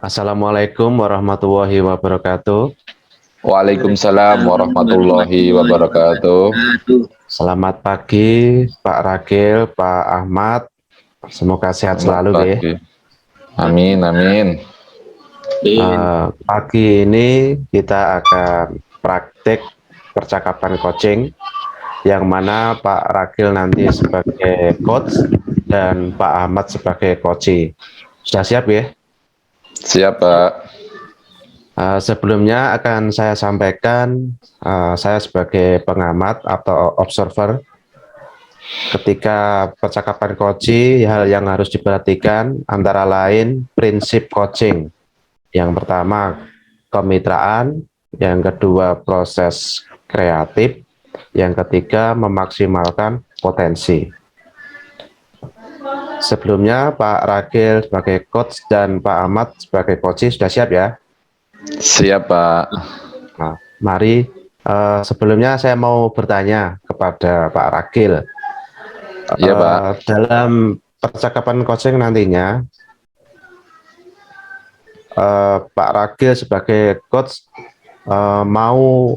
Assalamualaikum warahmatullahi wabarakatuh. Waalaikumsalam Waalaikumsalam warahmatullahi warahmatullahi wabarakatuh. wabarakatuh. Selamat pagi, Pak Ragil, Pak Ahmad. Semoga sehat Selamat selalu, nggih. pagi. Amin, amin. Pagi ini kita akan praktik percakapan coaching, yang mana Pak Ragil nanti sebagai coach dan Pak Ahmad sebagai coachee. Sudah siap ya? Siap, Pak. Sebelumnya akan saya sampaikan, saya sebagai pengamat atau observer. Ketika percakapan coaching, hal yang harus diperhatikan antara lain prinsip coaching. Yang pertama, kemitraan. Yang kedua, proses kreatif. Yang ketiga, memaksimalkan potensi. Sebelumnya, Pak Ragil sebagai coach dan Pak Ahmad sebagai coaching sudah siap ya? Siap, Pak. Nah, mari sebelumnya saya mau bertanya kepada Pak Ragil. Iya, Pak. Dalam percakapan coaching nantinya, Pak Ragil sebagai coach mau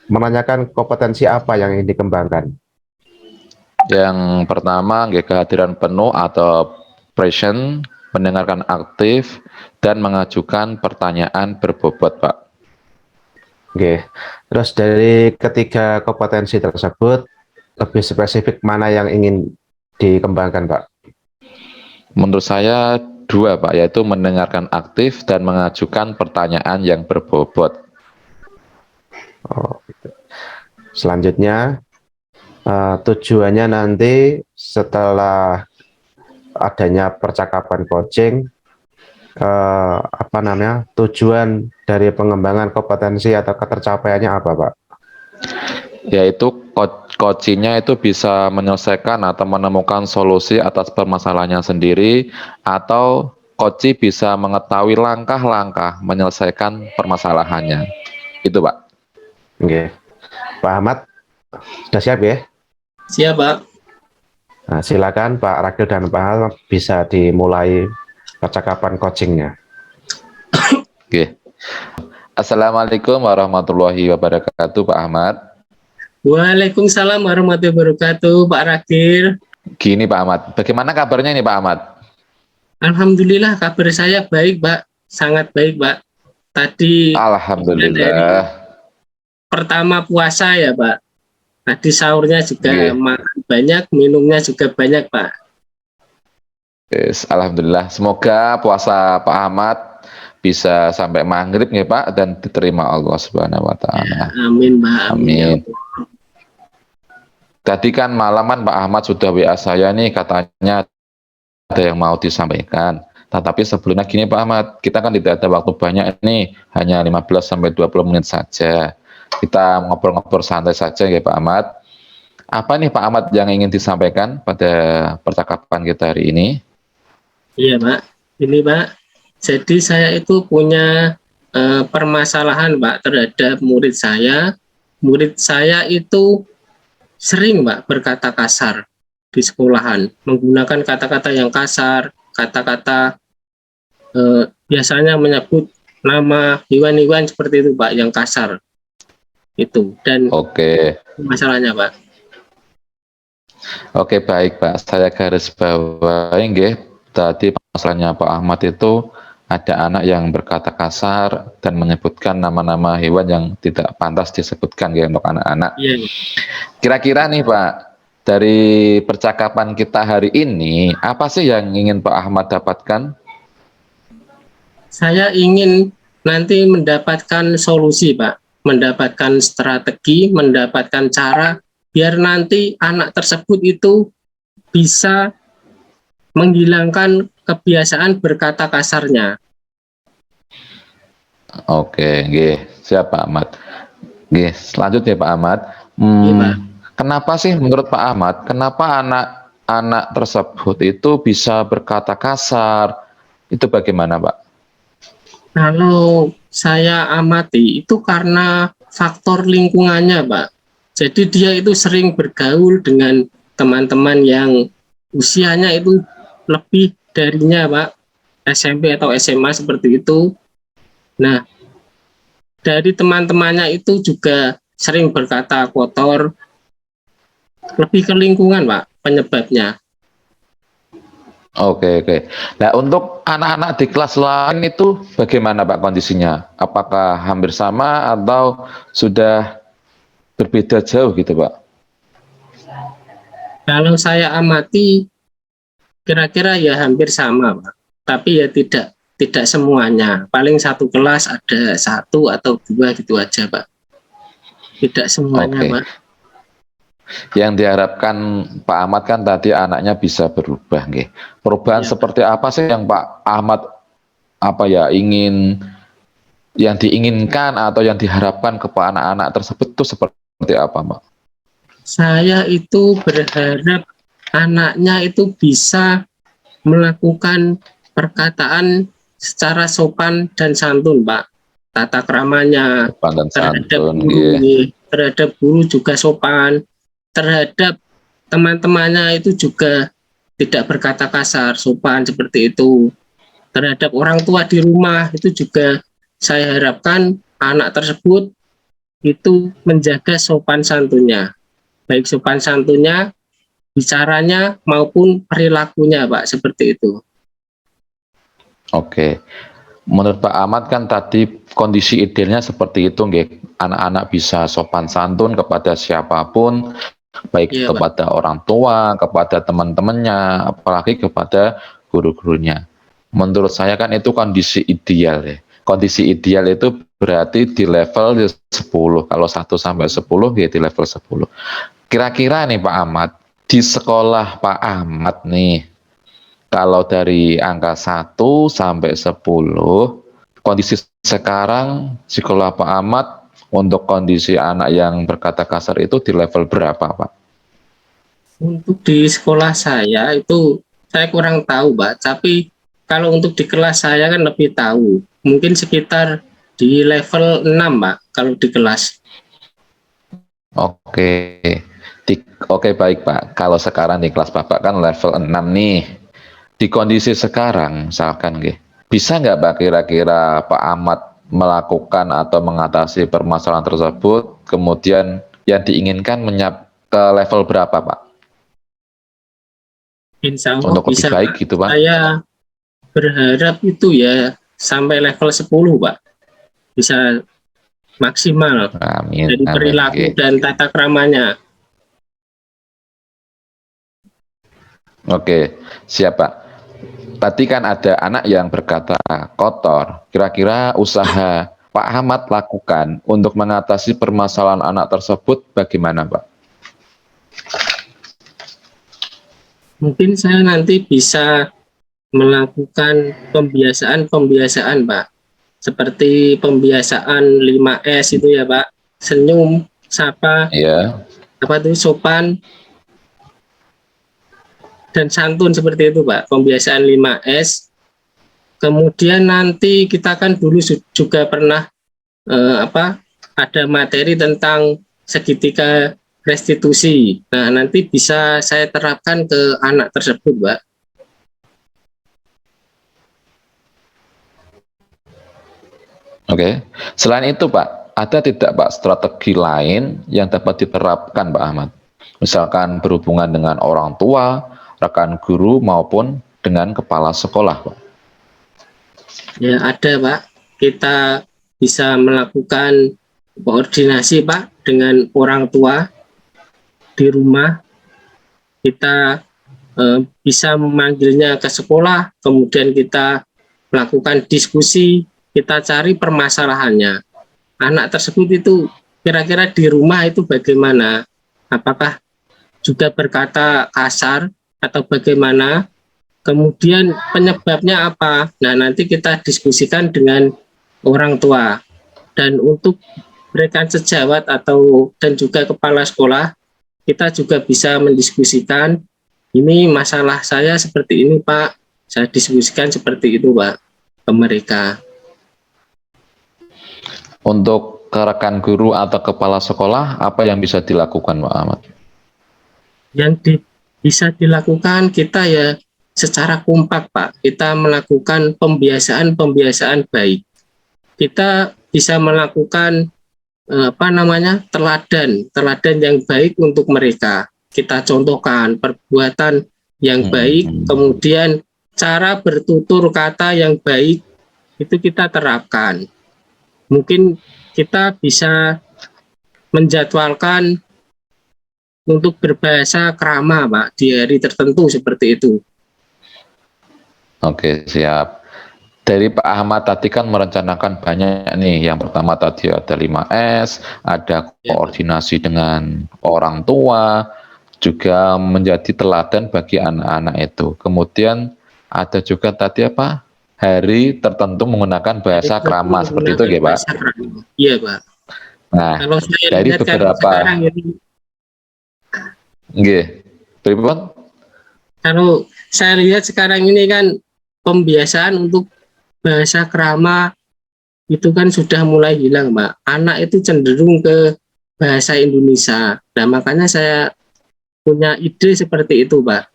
menanyakan kompetensi apa yang ingin dikembangkan? Yang pertama, kehadiran penuh atau present, mendengarkan aktif, dan mengajukan pertanyaan berbobot, Pak. Oke. Terus dari ketiga kompetensi tersebut, lebih spesifik mana yang ingin dikembangkan, Pak? Menurut saya dua, Pak, yaitu mendengarkan aktif dan mengajukan pertanyaan yang berbobot. Oh, gitu. Selanjutnya, tujuannya nanti setelah adanya percakapan coaching, tujuan dari pengembangan kompetensi atau ketercapaiannya apa, Pak? Yaitu coachingnya itu bisa menyelesaikan atau menemukan solusi atas permasalahannya sendiri, atau coach bisa mengetahui langkah-langkah menyelesaikan permasalahannya. Itu, Pak. Oke. Pak Ahmad, sudah siap ya? Siap, Pak. Nah, silakan Pak Ragil dan Pak Ahmad bisa dimulai percakapan coachingnya. Oke. Assalamualaikum warahmatullahi wabarakatuh, Pak Ahmad. Waalaikumsalam warahmatullahi wabarakatuh, Pak Ragil. Gini, Pak Ahmad, bagaimana kabarnya ini, Pak Ahmad? Alhamdulillah kabar saya baik, Pak. Sangat baik, Pak. Tadi Alhamdulillah. pertama puasa ya, Pak. Tadi sahurnya juga Oke. makan banyak, minumnya juga banyak, Pak. Yes, alhamdulillah. Semoga puasa Pak Ahmad bisa sampai maghrib nih, Pak, dan diterima Allah Subhanahu wa Ta'ala. Amin, Pak. Amin. Tadi kan malaman Pak Ahmad sudah WA saya nih, katanya ada yang mau disampaikan. Tetapi sebelumnya gini, Pak Ahmad, kita kan tidak ada waktu banyak nih, hanya 15-20 menit saja. Kita ngobrol-ngobrol santai saja ya, Pak Ahmad. Apa nih Pak Ahmad yang ingin disampaikan pada percakapan kita hari ini? Iya, Pak. Ini, Pak. Jadi saya itu punya permasalahan, Pak, terhadap murid saya. Murid saya itu sering, Pak, berkata kasar di sekolahan, menggunakan kata-kata yang kasar, kata-kata biasanya menyebut nama hewan-hewan seperti itu, Pak, yang kasar. Itu. Dan Oke. masalahnya, Pak. Oke, baik, Pak. Saya garis bawahi nggih. Tadi masalahnya Pak Ahmad itu ada anak yang berkata kasar dan menyebutkan nama-nama hewan yang tidak pantas disebutkan ya untuk anak-anak. Iya. Kira-kira nih, Pak, dari percakapan kita hari ini, apa sih yang ingin Pak Ahmad dapatkan? Saya ingin nanti mendapatkan solusi, Pak. Mendapatkan strategi, mendapatkan cara biar nanti anak tersebut itu bisa menghilangkan kebiasaan berkata kasarnya. Oke, nggih. Siap Pak Ahmad. Nggih, selanjutnya Pak Ahmad. Pak. Kenapa sih menurut Pak Ahmad, kenapa anak-anak tersebut itu bisa berkata kasar? Itu bagaimana, Pak? Kalau saya amati itu karena faktor lingkungannya, Pak. Jadi dia itu sering bergaul dengan teman-teman yang usianya itu lebih darinya, Pak. SMP atau SMA seperti itu. Nah, dari teman-temannya itu juga sering berkata kotor, lebih ke lingkungan, Pak, penyebabnya. Oke, oke. Nah, untuk anak-anak di kelas lain itu bagaimana Pak kondisinya? Apakah hampir sama atau sudah berbeda jauh gitu Pak? Kalau saya amati, kira-kira ya hampir sama, Pak. Tapi ya tidak semuanya. Paling satu kelas ada satu atau dua gitu aja, Pak. Tidak semuanya, Oke. Pak. Yang diharapkan Pak Ahmad kan tadi anaknya bisa berubah, nggih. Perubahan Ya, Pak. seperti apa sih yang Pak Ahmad apa ya yang diinginkan atau yang diharapkan kepada anak-anak tersebut itu seperti apa, Pak? Saya itu berharap anaknya itu bisa melakukan perkataan secara sopan dan santun, Pak. Tata keramanya Sopan dan terhadap santun, guru, nggih. terhadap guru juga sopan, terhadap teman-temannya itu juga tidak berkata kasar, sopan seperti itu. Terhadap orang tua di rumah itu juga saya harapkan anak tersebut itu menjaga sopan santunnya, baik sopan santunnya, bicaranya maupun perilakunya, Pak, seperti itu. Oke. Menurut Pak Ahmad kan tadi kondisi idealnya seperti itu, nggih. Anak-anak bisa sopan santun kepada siapapun, baik Iya, Pak. kepada orang tua, kepada teman-temannya, apalagi kepada guru-gurunya. Menurut saya kan itu kondisi ideal ya. Kondisi ideal itu berarti di level 10. Kalau 1 sampai 10 ya di level 10. Kira-kira nih Pak Ahmad, di sekolah Pak Ahmad nih, kalau dari angka 1 sampai 10, kondisi sekarang sekolah Pak Ahmad untuk kondisi anak yang berkata kasar itu di level berapa, Pak? Untuk di sekolah saya itu saya kurang tahu, Pak. Tapi kalau untuk di kelas saya kan lebih tahu. Mungkin sekitar di level 6, Pak, kalau di kelas. Oke. Oke, baik, Pak. Kalau sekarang di kelas Bapak kan level 6 nih. Di kondisi sekarang, misalkan, bisa nggak Pak kira-kira Pak Ahmad melakukan atau mengatasi permasalahan tersebut, kemudian yang diinginkan ke level berapa, Pak? Insya Allah Untuk lebih bisa, baik Pak. gitu, Pak? Saya berharap itu ya sampai level 10, Pak. Bisa maksimal Amin, dari amin. perilaku Oke. dan tata keramanya. Oke, siap, Pak. Tadi kan ada anak yang berkata kotor. Kira-kira usaha Pak Ahmad lakukan untuk mengatasi permasalahan anak tersebut bagaimana, Pak? Mungkin saya nanti bisa melakukan pembiasaan-pembiasaan, Pak. Seperti pembiasaan 5S itu ya, Pak. Senyum, sapa, Iya. apa itu sopan dan santun seperti itu, Pak. Pembiasaan 5S. Kemudian nanti kita kan dulu juga pernah ada materi tentang segitiga restitusi. Nah, nanti bisa saya terapkan ke anak tersebut, Pak. Oke. Selain itu, Pak, ada tidak Pak strategi lain yang dapat diterapkan, Pak Ahmad? Misalkan berhubungan dengan orang tua, rekan guru maupun dengan kepala sekolah, Pak. Ya, ada, Pak. Kita bisa melakukan koordinasi, Pak, dengan orang tua di rumah. Kita bisa memanggilnya ke sekolah, kemudian kita melakukan diskusi, kita cari permasalahannya. Anak tersebut itu kira-kira di rumah itu bagaimana? Apakah juga berkata kasar atau bagaimana? Kemudian penyebabnya apa? Nah, nanti kita diskusikan dengan orang tua. Dan untuk rekan sejawat dan juga kepala sekolah, kita juga bisa mendiskusikan, ini masalah saya seperti ini, Pak. Saya diskusikan seperti itu, Pak, ke mereka. Untuk rekan guru atau kepala sekolah, apa yang bisa dilakukan, Pak Ahmad? Yang bisa dilakukan kita ya secara kompak, Pak. Kita melakukan pembiasaan-pembiasaan baik. Kita bisa melakukan teladan yang baik untuk mereka. Kita contohkan perbuatan yang baik, kemudian cara bertutur kata yang baik itu kita terapkan. Mungkin kita bisa menjadwalkan untuk berbahasa krama, Pak, di hari tertentu seperti itu. Oke, siap. Dari Pak Ahmad tadi kan merencanakan banyak nih. Yang pertama tadi ada 5S, ada koordinasi dengan orang tua, juga menjadi teladan bagi anak-anak itu. Kemudian ada juga tadi apa? Hari tertentu menggunakan bahasa krama seperti itu ya, Pak? Iya, Pak. Nah, kalau saya dari lihat beberapa sekarang ini, kalau saya lihat sekarang ini kan pembiasaan untuk bahasa krama itu kan sudah mulai hilang, Mbak. Anak itu cenderung ke bahasa Indonesia. Nah, makanya saya punya ide seperti itu, Pak.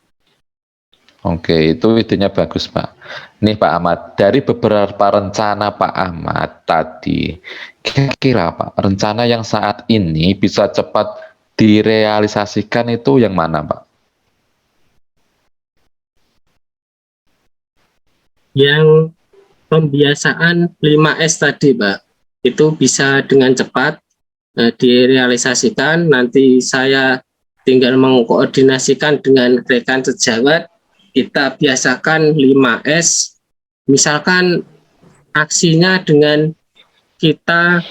Oke, itu idenya bagus, Pak. Nih Pak Ahmad, dari beberapa rencana Pak Ahmad tadi, kira-kira Pak, rencana yang saat ini bisa cepat direalisasikan itu yang mana, Pak? Yang pembiasaan 5S tadi, Pak, itu bisa dengan cepat direalisasikan. Nanti saya tinggal mengkoordinasikan dengan rekan sejawat, kita biasakan 5S. Misalkan aksinya dengan kita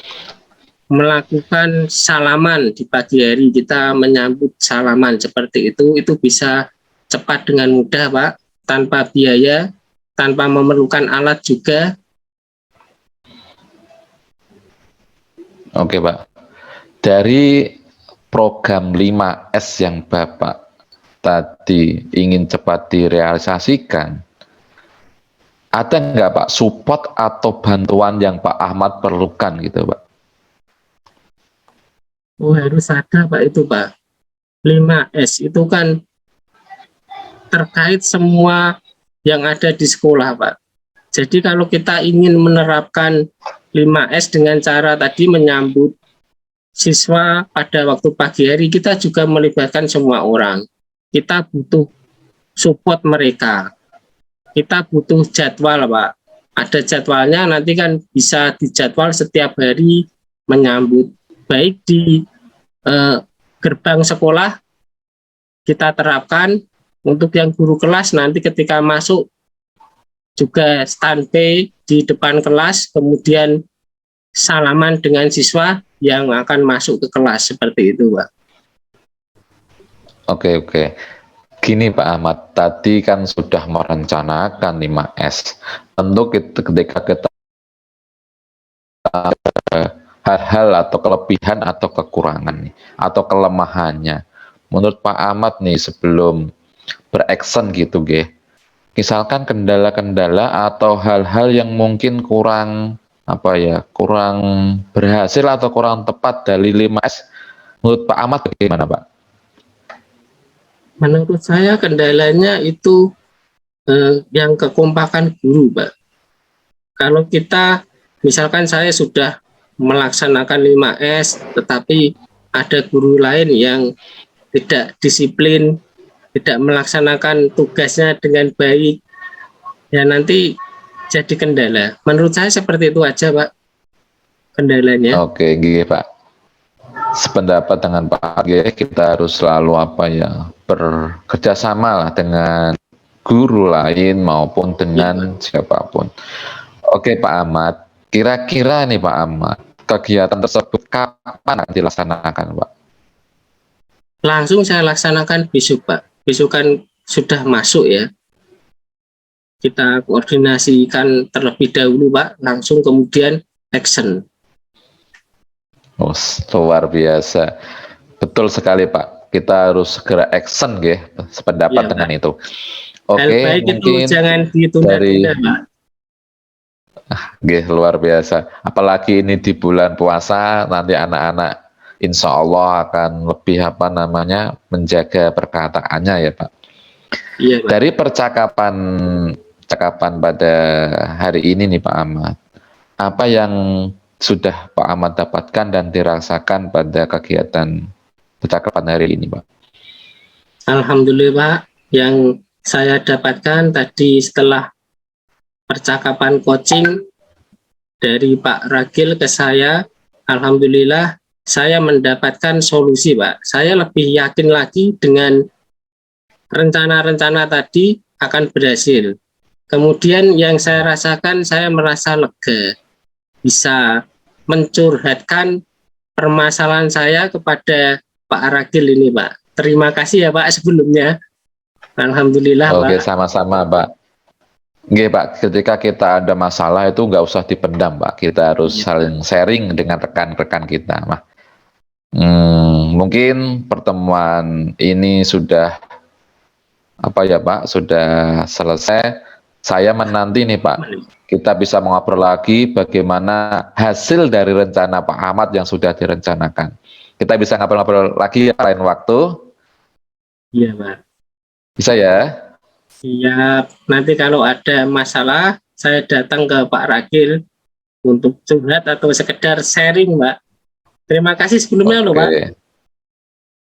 melakukan salaman di pagi hari, kita menyambut salaman seperti itu bisa cepat dengan mudah, Pak, tanpa biaya, tanpa memerlukan alat juga. Oke, Pak. Dari program 5S yang Bapak tadi ingin cepat direalisasikan, ada nggak Pak support atau bantuan yang Pak Ahmad perlukan gitu, Pak? Oh, harus ada, Pak, itu, Pak. 5S itu kan terkait semua yang ada di sekolah, Pak. Jadi kalau kita ingin menerapkan 5S dengan cara tadi menyambut siswa pada waktu pagi hari, kita juga melibatkan semua orang. Kita butuh support mereka. Kita butuh jadwal, Pak. Ada jadwalnya, nanti kan bisa dijadwal setiap hari menyambut. Baik di gerbang sekolah, kita terapkan. Untuk yang guru kelas, nanti ketika masuk juga standby di depan kelas, kemudian salaman dengan siswa yang akan masuk ke kelas, seperti itu, Pak. Oke. Gini Pak Ahmad, tadi kan sudah merencanakan 5S. Tentu ketika kita hal-hal atau kelebihan atau kekurangan nih, atau kelemahannya, menurut Pak Ahmad nih sebelum beraksen gitu, misalkan kendala-kendala atau hal-hal yang mungkin kurang kurang berhasil atau kurang tepat dari 5S, menurut Pak Ahmad bagaimana, Pak? Menurut saya kendalanya itu yang kekompakan guru, Pak. Kalau kita, misalkan saya sudah melaksanakan 5S, tetapi ada guru lain yang tidak disiplin, tidak melaksanakan tugasnya dengan baik, ya nanti jadi kendala. Menurut saya seperti itu aja, Pak, kendalanya. Oke, Pak. Sependapat dengan Pak G, kita harus selalu bekerja sama lah dengan guru lain maupun dengan siapapun. Oke Pak Ahmad, kira-kira nih Pak Ahmad, kegiatan tersebut kapan dilaksanakan, Pak? Langsung saya laksanakan besok, Pak. Besok kan sudah masuk ya. Kita koordinasikan terlebih dahulu, Pak, langsung kemudian action. Oh, luar biasa. Betul sekali, Pak. Kita harus segera action, sependapat Iya, dengan Pak. itu. Oke, baik mungkin itu jangan ditunda-tunda, Pak. Luar biasa. Apalagi ini di bulan puasa, nanti anak-anak insya Allah akan lebih menjaga perkataannya ya, Pak. Iya, Pak. Dari percakapan pada hari ini nih Pak Ahmad, apa yang sudah Pak Ahmad dapatkan dan dirasakan pada kegiatan percakapan hari ini, Pak? Alhamdulillah, Pak. Yang saya dapatkan tadi setelah percakapan coaching dari Pak Ragil ke saya, alhamdulillah saya mendapatkan solusi, Pak. Saya lebih yakin lagi dengan rencana-rencana tadi akan berhasil. Kemudian yang saya rasakan, saya merasa lega, bisa mencurhatkan permasalahan saya kepada Pak Ragil ini, Pak. Terima kasih ya, Pak, sebelumnya. Alhamdulillah, Oke, Pak. sama-sama, Pak. Oke, Pak, ketika kita ada masalah itu nggak usah dipendam, Pak. Kita harus saling sharing dengan rekan-rekan kita, Pak. Mungkin pertemuan ini sudah apa ya, Pak? Sudah selesai. Saya menanti nih, Pak. Kita bisa mengobrol lagi bagaimana hasil dari rencana Pak Ahmad yang sudah direncanakan. Kita bisa ngobrol-ngobrol lagi lain waktu. Iya, Pak. Bisa ya? Siap. Nanti kalau ada masalah, saya datang ke Pak Ragil untuk curhat atau sekedar sharing, Pak. Terima kasih sebelumnya loh, Pak.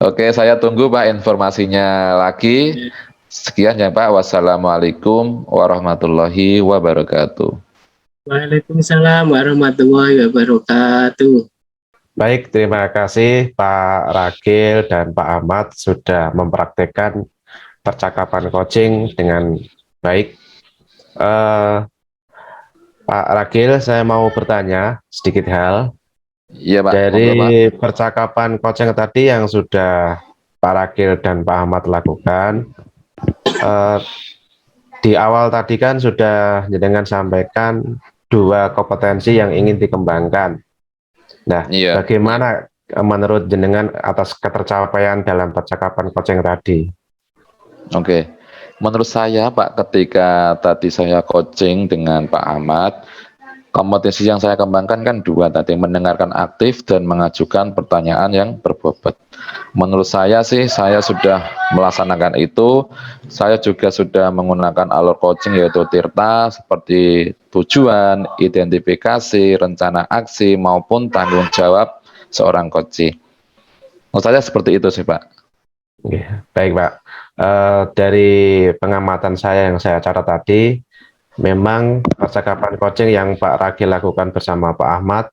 Oke, saya tunggu Pak informasinya lagi. Sekian ya Pak. Wassalamualaikum warahmatullahi wabarakatuh. Waalaikumsalam warahmatullahi wabarakatuh. Baik, terima kasih Pak Ragil dan Pak Ahmad sudah mempraktekkan percakapan coaching dengan baik. Pak Ragil, saya mau bertanya sedikit hal. Iya Pak. Dari Pak. percakapan coaching tadi yang sudah Pak Ragil dan Pak Ahmad lakukan, di awal tadi kan sudah jenengan sampaikan 2 kompetensi yang ingin dikembangkan. Nah, Iya. bagaimana menurut jenengan atas ketercapaian dalam percakapan coaching tadi? Oke, menurut saya Pak, ketika tadi saya coaching dengan Pak Ahmad, kompetensi yang saya kembangkan kan 2 tadi, mendengarkan aktif dan mengajukan pertanyaan yang berbobot. Menurut saya sih, saya sudah melaksanakan itu. Saya juga sudah menggunakan alur coaching yaitu Tirta seperti tujuan, identifikasi, rencana aksi maupun tanggung jawab seorang coach. Menurut saya seperti itu sih Pak. Oke, baik Pak. Dari pengamatan saya yang saya catat tadi, memang percakapan coaching yang Pak Ragil lakukan bersama Pak Ahmad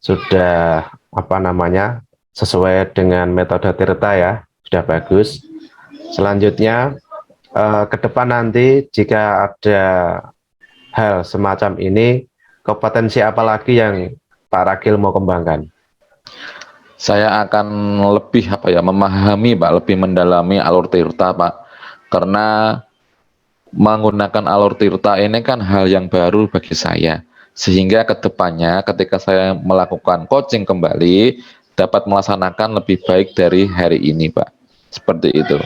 sudah sesuai dengan metode Tirta ya, sudah bagus. Selanjutnya ke depan nanti jika ada hal semacam ini, kompetensi apa lagi yang Pak Ragil mau kembangkan? Saya akan lebih memahami Pak, lebih mendalami alur Tirta Pak, karena menggunakan alur Tirta ini kan hal yang baru bagi saya, sehingga kedepannya ketika saya melakukan coaching kembali dapat melaksanakan lebih baik dari hari ini Pak, seperti itu.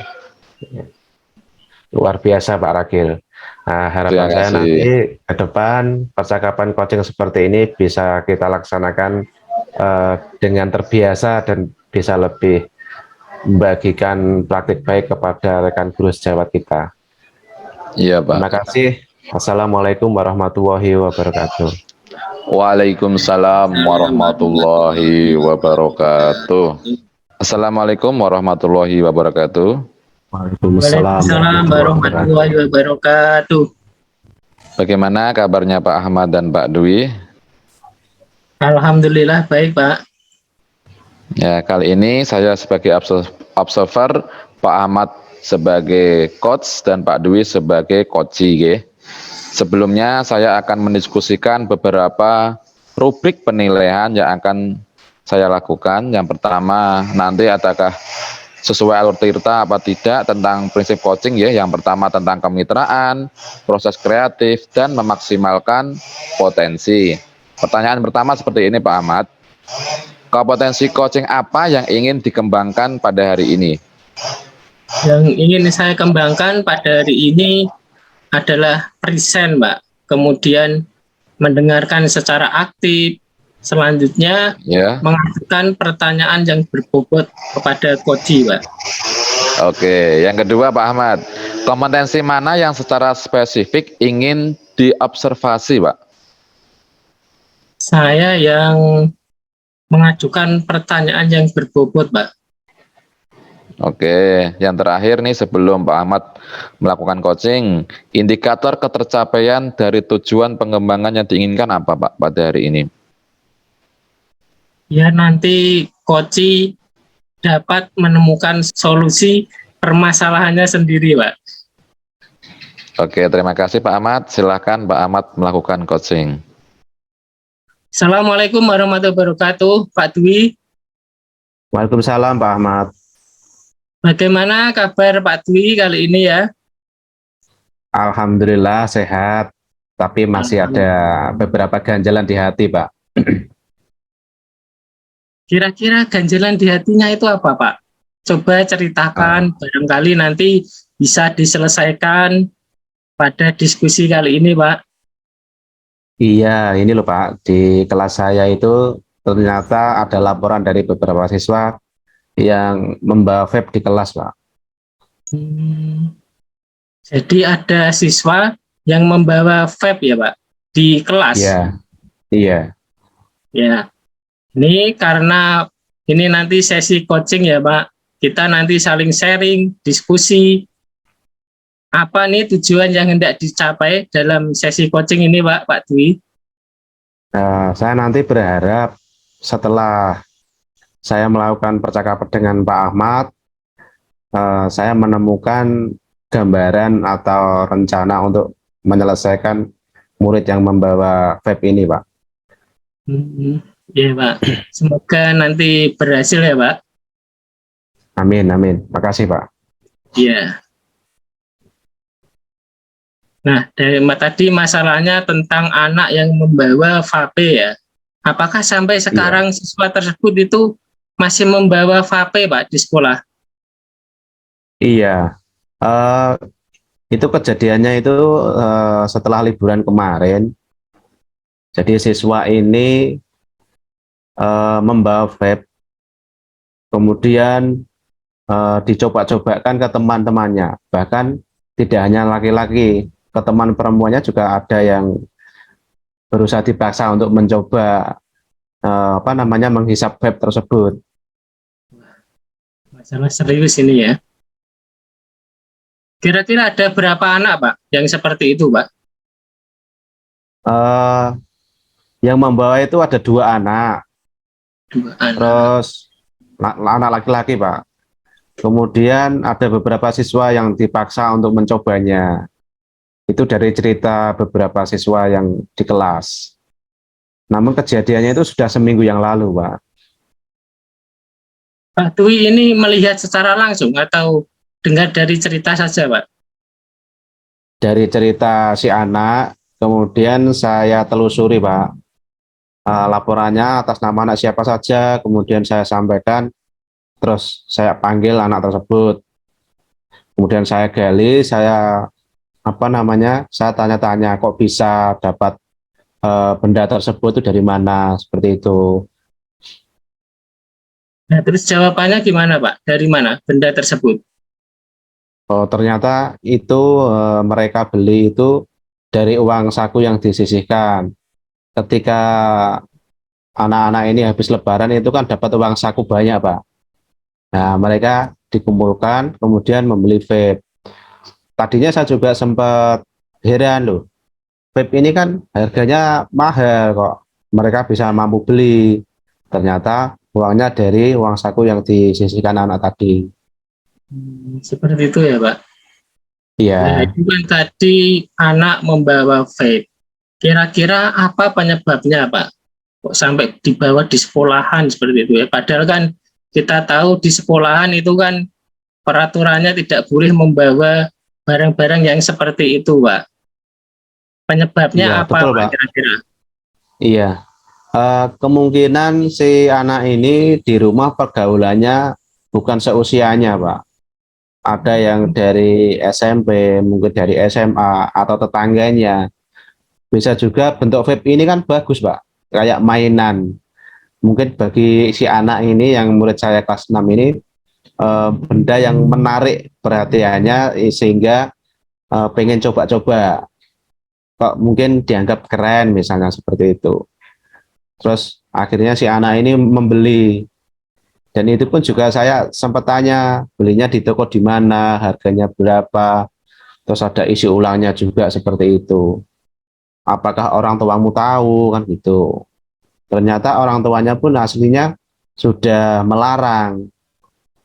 Luar biasa Pak Ragil. Nah, harapan saya nanti ke depan percakapan coaching seperti ini bisa kita laksanakan dengan terbiasa dan bisa lebih membagikan praktik baik kepada rekan guru sejawat kita. Iya Pak. Terima kasih. Assalamualaikum warahmatullahi wabarakatuh. Waalaikumsalam warahmatullahi wabarakatuh. Assalamualaikum warahmatullahi wabarakatuh. Waalaikumsalam warahmatullahi wabarakatuh. Bagaimana kabarnya Pak Ahmad dan Pak Dwi? Alhamdulillah baik Pak. Ya, kali ini saya sebagai observer, Pak Ahmad sebagai coach dan Pak Dwi sebagai coachee. Sebelumnya saya akan mendiskusikan beberapa rubrik penilaian yang akan saya lakukan. Yang pertama, nanti adakah sesuai alur Tirta apa tidak tentang prinsip coaching ya. Yang pertama tentang kemitraan, proses kreatif, dan memaksimalkan potensi. Pertanyaan pertama seperti ini Pak Ahmad. Kompetensi coaching apa yang ingin dikembangkan pada hari ini? Yang ingin saya kembangkan pada hari ini adalah present, Pak. Kemudian mendengarkan secara aktif. Selanjutnya mengajukan pertanyaan yang berbobot kepada coach, Pak. Oke, yang kedua Pak Ahmad, Kompetensi mana yang secara spesifik ingin diobservasi, Pak? Saya yang mengajukan pertanyaan yang berbobot, Pak. Oke, yang terakhir nih sebelum Pak Ahmad melakukan coaching, indikator ketercapaian dari tujuan pengembangan yang diinginkan apa, Pak, pada hari ini? Ya, nanti coach dapat menemukan solusi permasalahannya sendiri, Pak. Oke, terima kasih Pak Ahmad. Silakan Pak Ahmad melakukan coaching. Assalamualaikum warahmatullahi wabarakatuh, Pak Dwi. Waalaikumsalam Pak Ahmad. Bagaimana kabar Pak Dwi kali ini ya? Alhamdulillah sehat, tapi masih ada beberapa ganjalan di hati, Pak. Kira-kira ganjalan di hatinya itu apa, Pak? Coba ceritakan, barangkali nanti bisa diselesaikan pada diskusi kali ini, Pak. Iya, ini loh Pak, di kelas saya itu ternyata ada laporan dari beberapa siswa yang membawa vape di kelas, Pak. Jadi ada siswa yang membawa vape ya, Pak, di kelas. Iya, iya. Ya, ini karena ini nanti sesi coaching ya, Pak. Kita nanti saling sharing, diskusi. Apa nih tujuan yang hendak dicapai dalam sesi coaching ini, Pak Dwi? Saya nanti berharap setelah saya melakukan percakapan dengan Pak Ahmad, saya menemukan gambaran atau rencana untuk menyelesaikan murid yang membawa vape ini, Pak. Iya, Pak. Semoga nanti berhasil ya, Pak. Amin, amin. Makasih, Pak. Iya. Nah, dari tadi masalahnya tentang anak yang membawa vape ya. Apakah sampai sekarang siswa tersebut itu masih membawa vape, Pak, di sekolah? Iya, itu kejadiannya itu setelah liburan kemarin. Jadi siswa ini membawa vape, kemudian dicoba-cobakan ke teman-temannya. Bahkan tidak hanya laki-laki, ke teman perempuannya juga ada yang berusaha dipaksa untuk mencoba menghisap vape tersebut. Masalah serius ini ya. Kira-kira ada berapa anak, Pak, yang seperti itu, Pak? Yang membawa itu ada 2 anak. 2 anak. Terus anak laki-laki, Pak. Kemudian ada beberapa siswa yang dipaksa untuk mencobanya. Itu dari cerita beberapa siswa yang di kelas. Namun kejadiannya itu sudah seminggu yang lalu, Pak. Pak Dwi ini melihat secara langsung atau dengar dari cerita saja, Pak? Dari cerita si anak, kemudian saya telusuri, Pak. Laporannya atas nama anak siapa saja, kemudian saya sampaikan, terus saya panggil anak tersebut. Kemudian saya gali, saya saya tanya-tanya kok bisa dapat benda tersebut itu dari mana, seperti itu. Nah, terus jawabannya gimana, Pak? Dari mana benda tersebut? Oh, ternyata itu mereka beli itu dari uang saku yang disisihkan. Ketika anak-anak ini habis lebaran itu kan dapat uang saku banyak, Pak. Nah, mereka dikumpulkan, kemudian membeli vape. Tadinya saya juga sempat heran loh, vape ini kan harganya mahal kok, mereka bisa mampu beli. Ternyata uangnya dari uang saku yang disisihkan anak tadi. Seperti itu ya, Pak? Iya. Nah, itu kan tadi anak membawa vape. Kira-kira apa penyebabnya, Pak? Kok sampai dibawa di sekolahan seperti itu ya? Padahal kan kita tahu di sekolahan itu kan peraturannya tidak boleh membawa barang-barang yang seperti itu, Pak. Penyebabnya Iya, apa, betul, Pak, Pak. kira-kira? Iya. Kemungkinan si anak ini di rumah pergaulannya bukan seusianya, Pak. Ada yang dari SMP, mungkin dari SMA atau tetangganya. Bisa juga bentuk vape ini kan bagus, Pak, kayak mainan. Mungkin bagi si anak ini yang murid saya kelas 6 ini, benda yang menarik perhatiannya sehingga pengen coba-coba, kok mungkin dianggap keren misalnya seperti itu. Terus akhirnya si anak ini membeli, dan itu pun juga saya sempat tanya belinya di toko di mana, harganya berapa, terus ada isi ulangnya juga seperti itu. Apakah orang tuamu tahu kan gitu. Ternyata orang tuanya pun aslinya sudah melarang,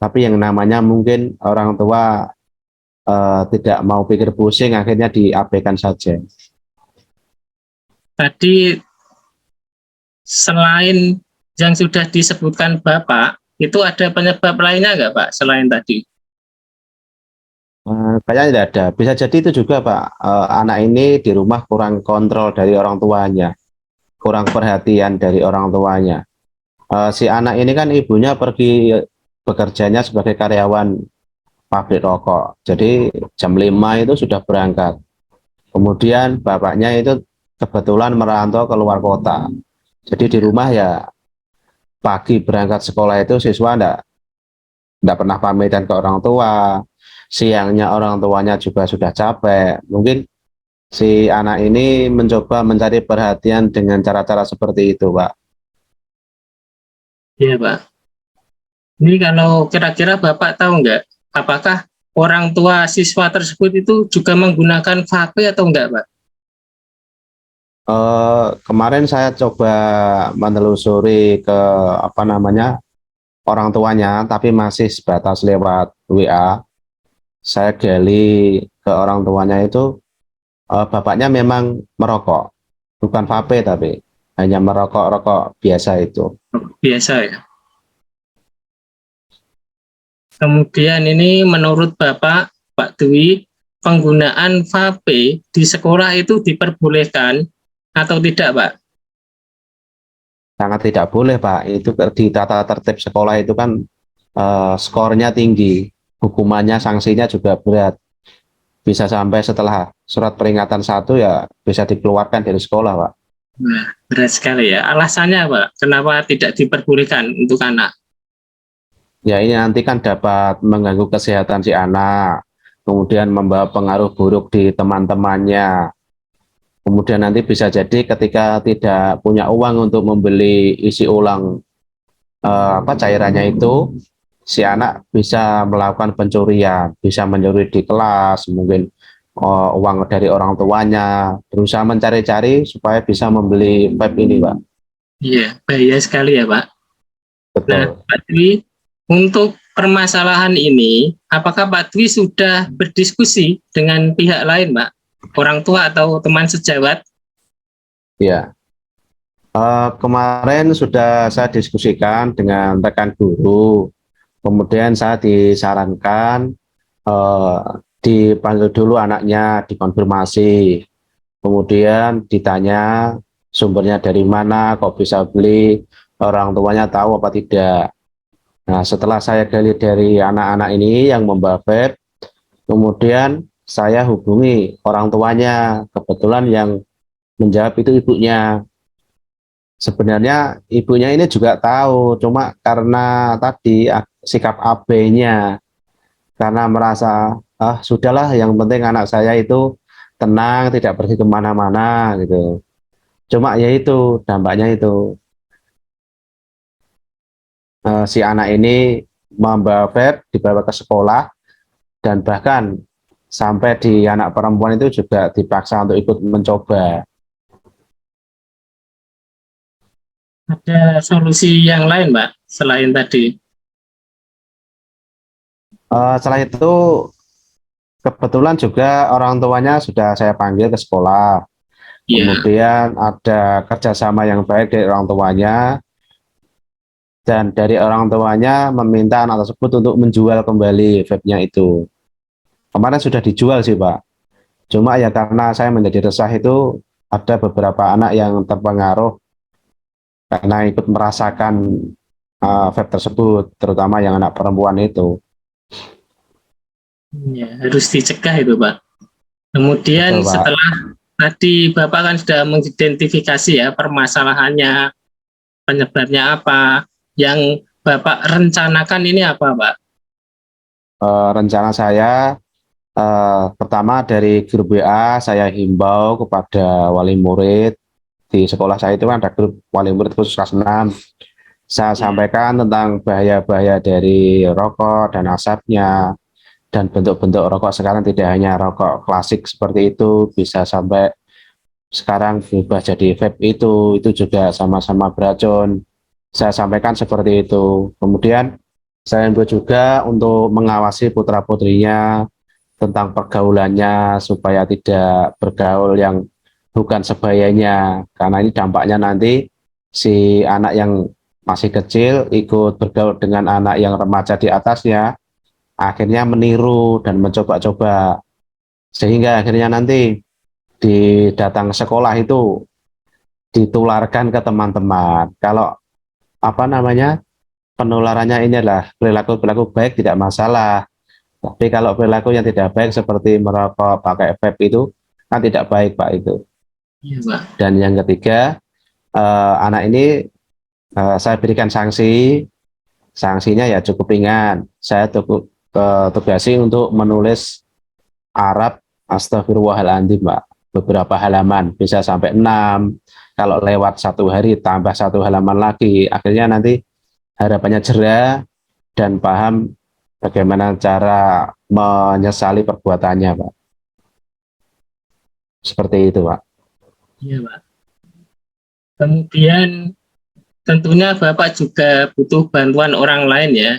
tapi yang namanya mungkin orang tua tidak mau pikir pusing, akhirnya diabaikan saja. Tadi selain yang sudah disebutkan Bapak, itu ada penyebab lainnya nggak Pak selain tadi? Kayaknya tidak ada. Bisa jadi itu juga Pak, anak ini di rumah kurang kontrol dari orang tuanya, kurang perhatian dari orang tuanya. Si anak ini kan ibunya pergi bekerjanya sebagai karyawan pabrik rokok. Jadi jam 5 itu sudah berangkat. Kemudian bapaknya itu kebetulan merantau ke luar kota. Jadi di rumah ya pagi berangkat sekolah itu siswa enggak pernah pamitan ke orang tua. Siangnya orang tuanya juga sudah capek. Mungkin si anak ini mencoba mencari perhatian dengan cara-cara seperti itu, Pak. Iya Pak. Ini kalau kira-kira Bapak tahu nggak, apakah orang tua siswa tersebut itu juga menggunakan vape atau enggak Pak? Kemarin saya coba menelusuri ke apa namanya orang tuanya, tapi masih sebatas lewat WA. Saya gali ke orang tuanya itu, bapaknya memang merokok, bukan vape tapi hanya merokok rokok biasa itu. Biasa ya. Kemudian ini menurut Bapak, Pak Dwi, penggunaan vape di sekolah itu diperbolehkan atau tidak Pak? Sangat tidak boleh, Pak. Itu di tata tertib sekolah itu kan skornya tinggi, hukumannya, sanksinya juga berat. Bisa sampai setelah surat peringatan 1 ya bisa dikeluarkan dari sekolah, Pak. Nah, berat sekali ya. Alasannya Pak, kenapa tidak diperbolehkan untuk anak? Ya ini nanti kan dapat mengganggu kesehatan si anak, kemudian membawa pengaruh buruk di teman-temannya. Kemudian nanti bisa jadi ketika tidak punya uang untuk membeli isi ulang cairannya itu, si anak bisa melakukan pencurian, bisa mencuri di kelas, mungkin uang dari orang tuanya, berusaha mencari-cari supaya bisa membeli vape ini, Pak. Iya, bahaya sekali ya Pak. Nah, Betul. Pak Dwi, untuk permasalahan ini, apakah Pak Dwi sudah berdiskusi dengan pihak lain, Pak? Orang tua atau teman sejawat? Ya. Kemarin sudah saya diskusikan dengan rekan guru, kemudian saya disarankan eh, dipanggil dulu anaknya, dikonfirmasi, kemudian ditanya sumbernya dari mana, kok bisa beli, orang tuanya tahu apa tidak. Nah, setelah saya gali dari anak-anak ini yang membawa vape, kemudian saya hubungi orang tuanya, kebetulan yang menjawab itu ibunya. Sebenarnya ibunya ini juga tahu, cuma karena tadi sikap AB-nya, karena merasa, ah sudahlah yang penting anak saya itu tenang, tidak pergi kemana-mana gitu. Cuma ya itu, dampaknya itu, si anak ini membawa vape, dibawa ke sekolah, dan bahkan sampai di anak perempuan itu juga dipaksa untuk ikut mencoba. Ada solusi yang lain, Pak, selain tadi? Setelah itu kebetulan juga orang tuanya sudah saya panggil ke sekolah. Ya, Kemudian ada kerjasama yang baik dari orang tuanya, dan dari orang tuanya meminta anak tersebut untuk menjual kembali vape-nya itu. Kemarin sudah dijual sih, Pak. Cuma ya karena saya menjadi resah itu, ada beberapa anak yang terpengaruh karena ikut merasakan vape tersebut, terutama yang anak perempuan itu. ya, harus dicegah itu, Pak. Kemudian Betul, Pak. setelah tadi Bapak kan sudah mengidentifikasi ya permasalahannya, penyebabnya apa, yang Bapak rencanakan ini apa, Pak? Rencana saya Pertama dari grup WA saya himbau kepada wali murid di sekolah saya itu kan ada grup wali murid khusus kelas 6. Saya Ya. sampaikan tentang bahaya-bahaya dari rokok dan asapnya dan bentuk-bentuk rokok sekarang tidak hanya rokok klasik seperti itu, bisa sampai sekarang berubah jadi vape itu juga sama-sama beracun. Saya sampaikan seperti itu. Kemudian saya himbau juga untuk mengawasi putra-putrinya tentang pergaulannya supaya tidak bergaul yang bukan sebayanya, karena ini dampaknya nanti si anak yang masih kecil ikut bergaul dengan anak yang remaja di atasnya, akhirnya meniru dan mencoba-coba sehingga akhirnya nanti di datang sekolah itu ditularkan ke teman-teman. Kalau apa namanya, penularannya ini adalah perilaku-perilaku baik tidak masalah. Tapi kalau perilaku yang tidak baik seperti merokok, pakai vape itu kan tidak baik, Pak, itu. Iya, Pak. Dan yang ketiga, anak ini saya berikan sanksi. Sanksinya ya cukup ringan. Saya tugasi untuk menulis Arab Astagfirullahaladzim, Pak. Beberapa halaman, bisa sampai 6. Kalau lewat 1 hari tambah 1 halaman lagi. Akhirnya nanti harapannya jerah dan paham bagaimana cara menyesali perbuatannya, Pak. Seperti itu, Pak. Iya, Pak. Kemudian tentunya Bapak juga butuh bantuan orang lain ya.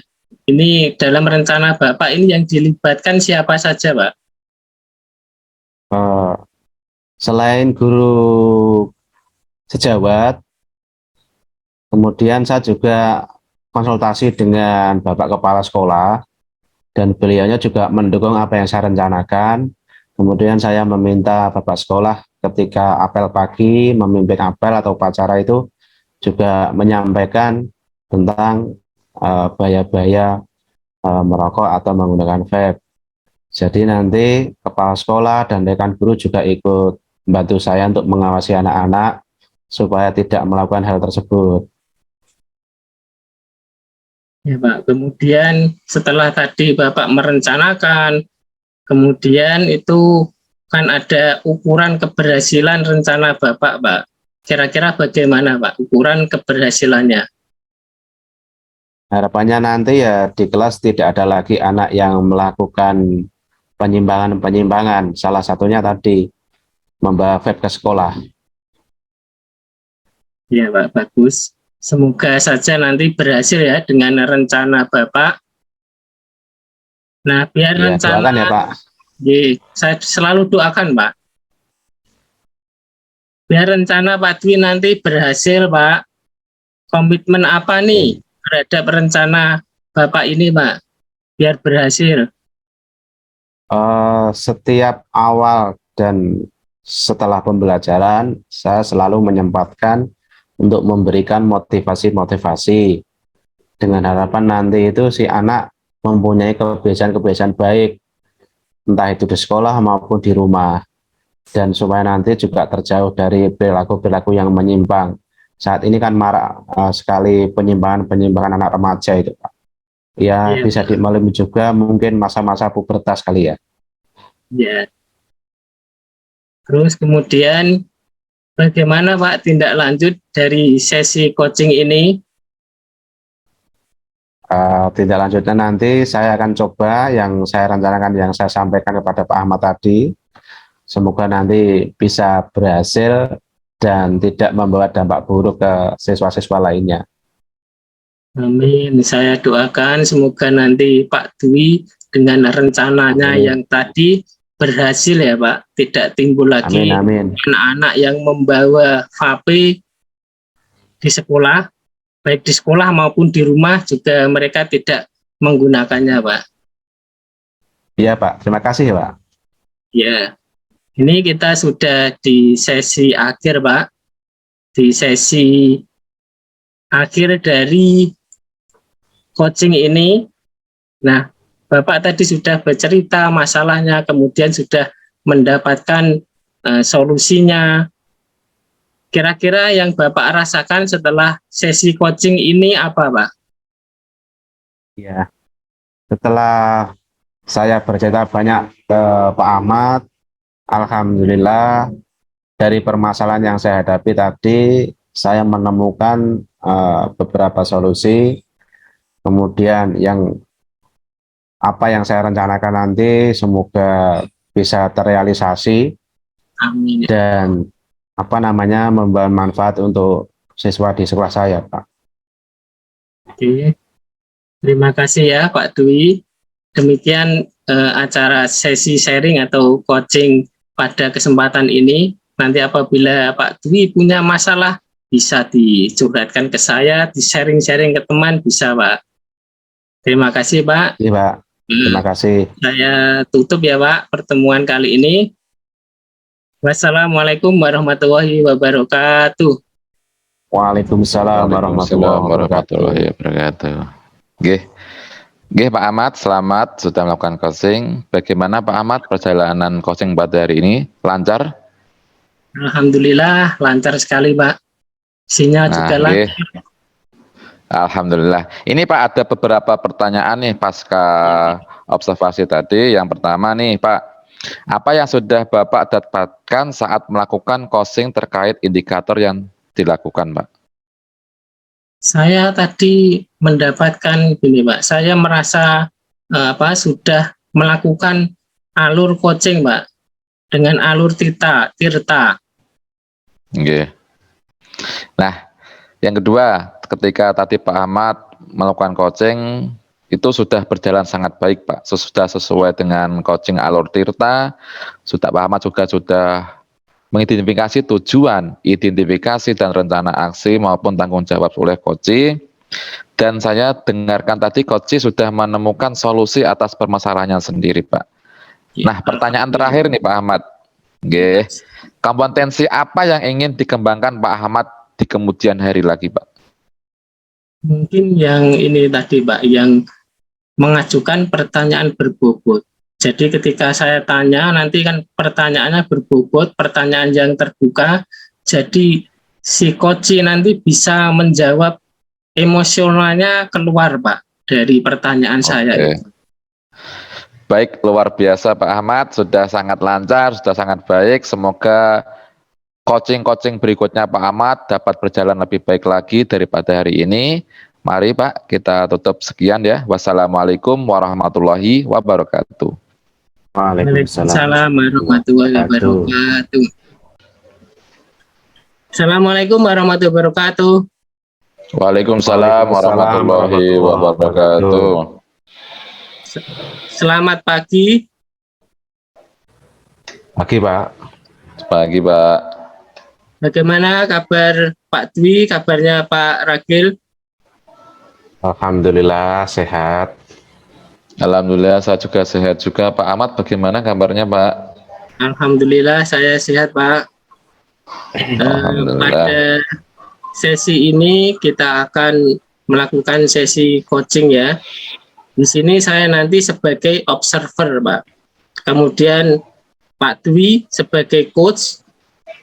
Ini dalam rencana Bapak ini yang dilibatkan siapa saja, Pak? Eh, Selain guru sejawat, kemudian saya juga konsultasi dengan Bapak Kepala Sekolah dan beliaunya juga mendukung apa yang saya rencanakan. Kemudian saya meminta Bapak Sekolah ketika apel pagi, memimpin apel atau upacara itu juga menyampaikan tentang bahaya-bahaya merokok atau menggunakan vape. Jadi nanti kepala sekolah dan dekan guru juga ikut membantu saya untuk mengawasi anak-anak supaya tidak melakukan hal tersebut. Ya, Pak. Kemudian setelah tadi Bapak merencanakan, kemudian itu kan ada ukuran keberhasilan rencana Bapak, Pak. Kira-kira bagaimana, Pak, ukuran keberhasilannya? Harapannya nanti ya di kelas tidak ada lagi anak yang melakukan penyimpangan-penyimpangan. Salah satunya tadi membawa vape ke sekolah. Ya, Pak, bagus. Semoga saja nanti berhasil ya dengan rencana Bapak. Nah, biar Ya, doakan ya, rencana, Pak. saya selalu doakan, Pak. Biar rencana Pak Dwi nanti berhasil, Pak. Komitmen apa nih terhadap rencana Bapak ini, Pak? Biar berhasil. Setiap awal dan setelah pembelajaran, saya selalu menyempatkan untuk memberikan motivasi-motivasi dengan harapan nanti itu si anak mempunyai kebiasaan-kebiasaan baik, entah itu di sekolah maupun di rumah, dan supaya nanti juga terjauh dari perilaku-perilaku yang menyimpang. Saat ini kan marak sekali penyimpangan-penyimpangan anak remaja itu, Pak. Ya, Iya, bisa Pak. dimaklumi juga mungkin masa-masa pubertas kali ya. Ya. Terus kemudian bagaimana Pak tindak lanjut dari sesi coaching ini? Tindak lanjutnya nanti saya akan coba yang saya rencanakan, yang saya sampaikan kepada Pak Ahmad tadi. Semoga nanti bisa berhasil dan tidak membawa dampak buruk ke siswa-siswa lainnya. Amin. Saya doakan semoga nanti Pak Dwi dengan rencananya Amin. yang tadi berhasil ya Pak. Tidak timbul Amin, lagi amin. anak-anak yang membawa vape di sekolah, baik di sekolah maupun di rumah juga mereka tidak menggunakannya Pak. Iya, Pak. Terima kasih, Pak. Ya, ini kita sudah di sesi akhir Pak. Di sesi akhir dari coaching ini. Nah, Bapak tadi sudah bercerita masalahnya, kemudian sudah mendapatkan solusinya. Kira-kira yang Bapak rasakan setelah sesi coaching ini apa, Pak? Ya, setelah saya bercerita banyak ke Pak Ahmad. Alhamdulillah, dari permasalahan yang saya hadapi tadi, saya menemukan beberapa solusi. Kemudian apa yang saya rencanakan nanti semoga bisa terrealisasi Amin. dan membawa manfaat untuk siswa di sekolah saya, Pak. Oke. Terima kasih ya Pak Dwi. Demikian acara sesi sharing atau coaching pada kesempatan ini. Nanti apabila Pak Dwi punya masalah, bisa dicurhatkan ke saya, di-sharing-sharing ke teman, bisa Pak. Terima kasih Pak. Iya, Pak. Terima kasih. Saya tutup ya Pak pertemuan kali ini. Wassalamualaikum warahmatullahi wabarakatuh. Waalaikumsalam warahmatullahi wabarakatuh. Oke, Pak Ahmad, selamat sudah melakukan coaching. Bagaimana Pak Ahmad perjalanan coaching pada hari ini? Lancar? Alhamdulillah, lancar sekali Pak. Sinyal juga lancar. Alhamdulillah. Ini Pak ada beberapa pertanyaan nih pasca observasi tadi. Yang pertama nih Pak, apa yang sudah Bapak dapatkan saat melakukan coaching terkait indikator yang dilakukan Pak? Saya tadi mendapatkan gini Pak, saya merasa sudah melakukan alur coaching Pak, dengan alur tirta. Oke. Nah, yang kedua, ketika tadi Pak Ahmad melakukan coaching, itu sudah berjalan sangat baik Pak, sudah sesuai dengan coaching alur tirta, Pak Ahmad juga sudah mengidentifikasi tujuan, identifikasi dan rencana aksi maupun tanggung jawab oleh coach. Dan saya dengarkan tadi coach sudah menemukan solusi atas permasalahannya sendiri Pak. Nah, pertanyaan terakhir nih Pak Ahmad. Oke. Kompetensi apa yang ingin dikembangkan Pak Ahmad di kemudian hari lagi Pak? Mungkin yang ini tadi Pak, yang mengajukan pertanyaan berbobot. Jadi ketika saya tanya, nanti kan pertanyaannya berbobot, pertanyaan yang terbuka, jadi si coach nanti bisa menjawab emosionalnya keluar Pak, dari pertanyaan saya. Baik, luar biasa Pak Ahmad, sudah sangat lancar, sudah sangat baik, semoga coaching berikutnya Pak Ahmad dapat berjalan lebih baik lagi daripada hari ini. Mari Pak, kita tutup sekian ya. Wassalamualaikum warahmatullahi wabarakatuh. Waalaikumsalam warahmatullahi wabarakatuh. Assalamualaikum warahmatullahi wabarakatuh. Waalaikumsalam warahmatullahi wabarakatuh. Selamat pagi. Pagi Pak. Pagi Pak. Bagaimana kabar Pak Dwi, kabarnya Pak Ragil? Alhamdulillah sehat. Alhamdulillah saya juga sehat juga. Pak Ahmad bagaimana kabarnya Pak? Alhamdulillah saya sehat Pak. Pada sesi ini kita akan melakukan sesi coaching ya. Di sini saya nanti sebagai observer Pak. Kemudian Pak Dwi sebagai coach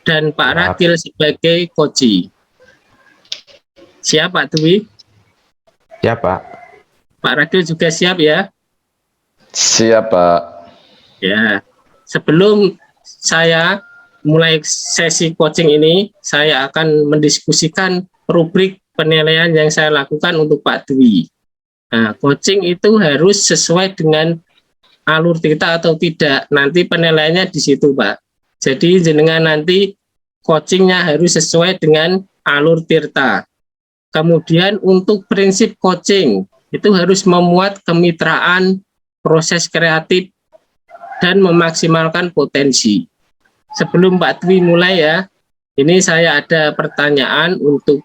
dan Pak Ragil sebagai coach. Siap Pak Dwi? Siap Pak. Pak Ragil juga siap ya? Siap Pak. Ya, sebelum saya mulai sesi coaching ini, saya akan mendiskusikan rubrik penilaian yang saya lakukan untuk Pak Dwi. Nah, coaching itu harus sesuai dengan alur tirta atau tidak. Nanti penilaiannya di situ, Pak. Jadi jenengan nanti coachingnya harus sesuai dengan alur tirta. Kemudian untuk prinsip coaching itu harus memuat kemitraan, proses kreatif, dan memaksimalkan potensi. Sebelum Pak Dwi mulai ya, ini saya ada pertanyaan untuk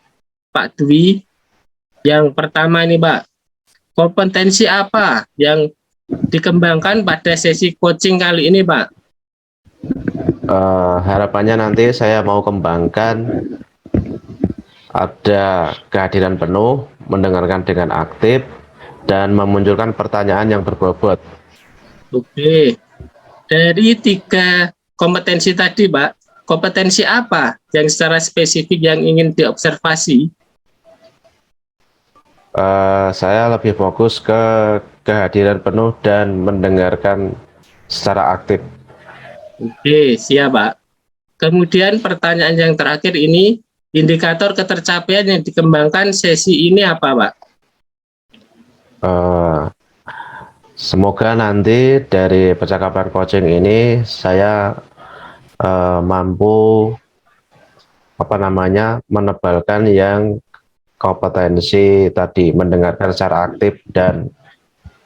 Pak Dwi. Yang pertama ini Pak, kompetensi apa yang dikembangkan pada sesi coaching kali ini Pak? Harapannya nanti saya mau kembangkan ada kehadiran penuh, mendengarkan dengan aktif, dan memunculkan pertanyaan yang berbobot. Oke, dari 3 kompetensi tadi Pak, kompetensi apa yang secara spesifik yang ingin diobservasi? Saya lebih fokus ke kehadiran penuh dan mendengarkan secara aktif. Oke, siap, Pak. Kemudian pertanyaan yang terakhir ini, indikator ketercapaian yang dikembangkan sesi ini apa, Pak? Eh, Semoga nanti dari percakapan coaching ini saya mampu menebalkan yang kompetensi tadi, mendengarkan secara aktif dan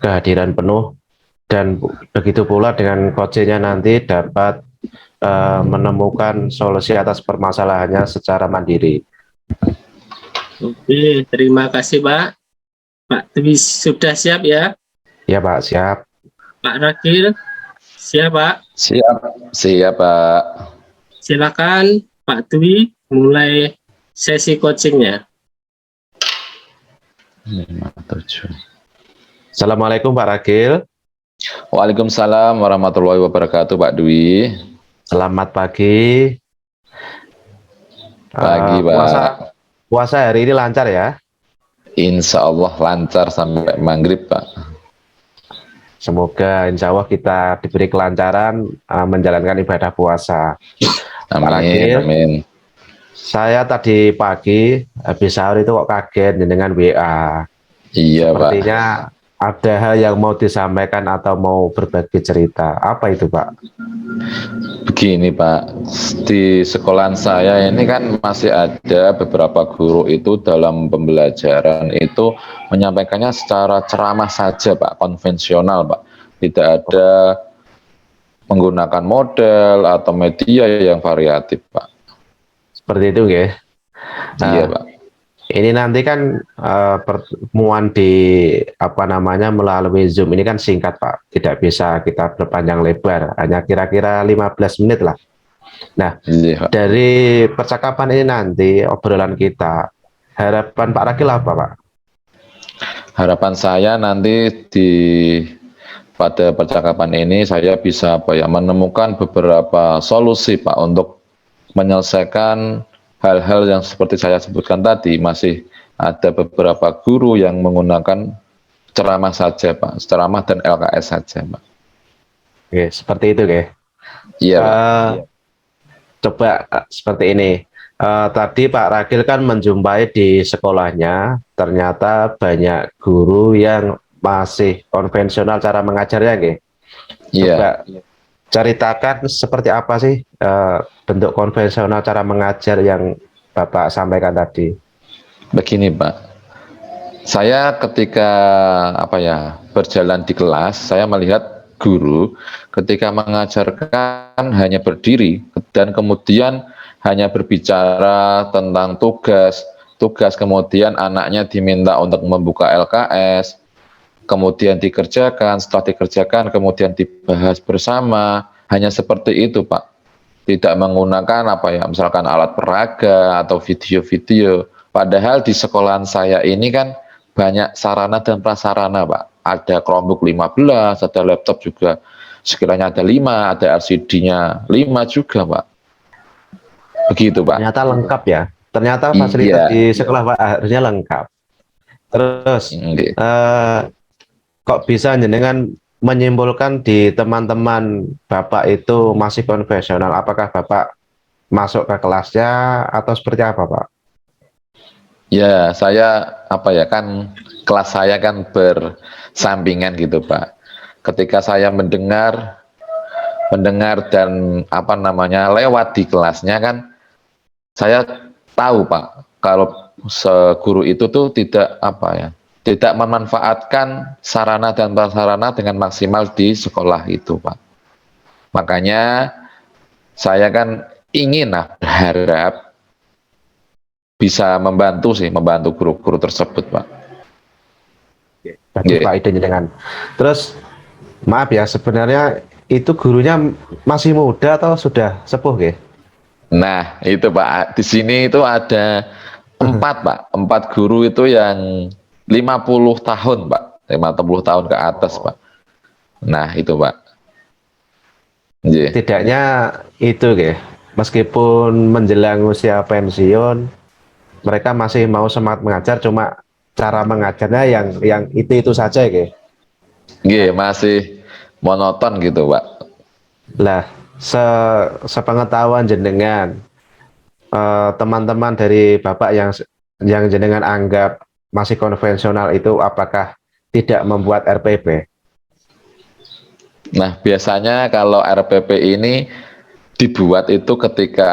kehadiran penuh, dan begitu pula dengan coachingnya nanti dapat menemukan solusi atas permasalahannya secara mandiri. Oke, terima kasih, Pak. Pak Dwi sudah siap ya? Ya Pak, siap. Pak Ragil, siap, Pak? Siap, siap Pak. Silakan Pak Dwi mulai sesi coachingnya. 57. Assalamualaikum Pak Ragil. Waalaikumsalam warahmatullahi wabarakatuh Pak Dwi. Selamat pagi. Pagi Pak. Puasa hari ini lancar ya? Insya Allah lancar sampai maghrib Pak. Semoga insya Allah kita diberi kelancaran menjalankan ibadah puasa. Pak Amin, Ragil, amin. saya tadi pagi habis sahur itu kok kaget dengan WA. Iya Pak. Sepertinya ada hal yang mau disampaikan atau mau berbagi cerita. Apa itu Pak? Begini Pak, di sekolahan saya ini kan masih ada beberapa guru itu dalam pembelajaran itu menyampaikannya secara ceramah saja Pak, konvensional Pak. Tidak ada menggunakan model atau media yang variatif Pak. Seperti itu ya. Iya Pak. Ini nanti kan pertemuan melalui Zoom ini kan singkat Pak, tidak bisa kita berpanjang lebar, hanya kira-kira 15 menit lah. Nah, Iya, Pak. dari percakapan ini nanti, obrolan kita, harapan Pak Ragil apa Pak? Harapan saya nanti pada percakapan ini saya bisa menemukan beberapa solusi Pak untuk menyelesaikan hal-hal yang seperti saya sebutkan tadi. Masih ada beberapa guru yang menggunakan ceramah saja Pak, ceramah dan LKS saja Pak. Oke, seperti itu ya. Iya Pak. Coba seperti ini. Tadi Pak Ragil kan menjumpai di sekolahnya, ternyata banyak guru yang masih konvensional cara mengajarnya, nggih. Iya. Coba ceritakan seperti apa sih bentuk konvensional cara mengajar yang Bapak sampaikan tadi. Begini Pak, saya ketika berjalan di kelas, saya melihat guru ketika mengajarkan hanya berdiri dan kemudian hanya berbicara tentang tugas, kemudian anaknya diminta untuk membuka LKS, kemudian dikerjakan, setelah dikerjakan kemudian dibahas bersama, hanya seperti itu Pak. Tidak menggunakan misalkan alat peraga atau video-video. Padahal di sekolahan saya ini kan banyak sarana dan prasarana Pak. Ada Chromebook 15, ada laptop juga sekiranya ada 5, ada LCD-nya 5 juga Pak. Begitu Pak. Ternyata lengkap ya. Ternyata fasilitas di sekolah Pak harusnya lengkap. Terus kok bisa jenengan menyimpulkan di teman-teman Bapak itu masih konvensional? Apakah Bapak masuk ke kelasnya atau seperti apa Pak? Ya, saya kan kelas saya kan bersampingan gitu Pak. Ketika saya mendengar dan lewat di kelasnya kan, saya tahu Pak kalau guru itu tuh tidak memanfaatkan sarana dan prasarana dengan maksimal di sekolah itu Pak. Makanya saya kan berharap bisa membantu guru-guru tersebut Pak. Bagus Pak idenya dengan. Terus maaf ya, sebenarnya itu gurunya masih muda atau sudah sepuh ya? Nah itu Pak, di sini itu ada 4 guru itu yang 50 tahun Pak, 50 tahun ke atas Pak. Nah itu Pak. Setidaknya itu ya, meskipun menjelang usia pensiun, mereka masih mau semangat mengajar, cuma cara mengajarnya yang itu saja ya. Nggih, masih monoton gitu, Pak. Lah, sepengetahuan jenengan, teman-teman dari Bapak yang jenengan anggap masih konvensional itu apakah tidak membuat RPP? Nah, biasanya kalau RPP ini dibuat itu ketika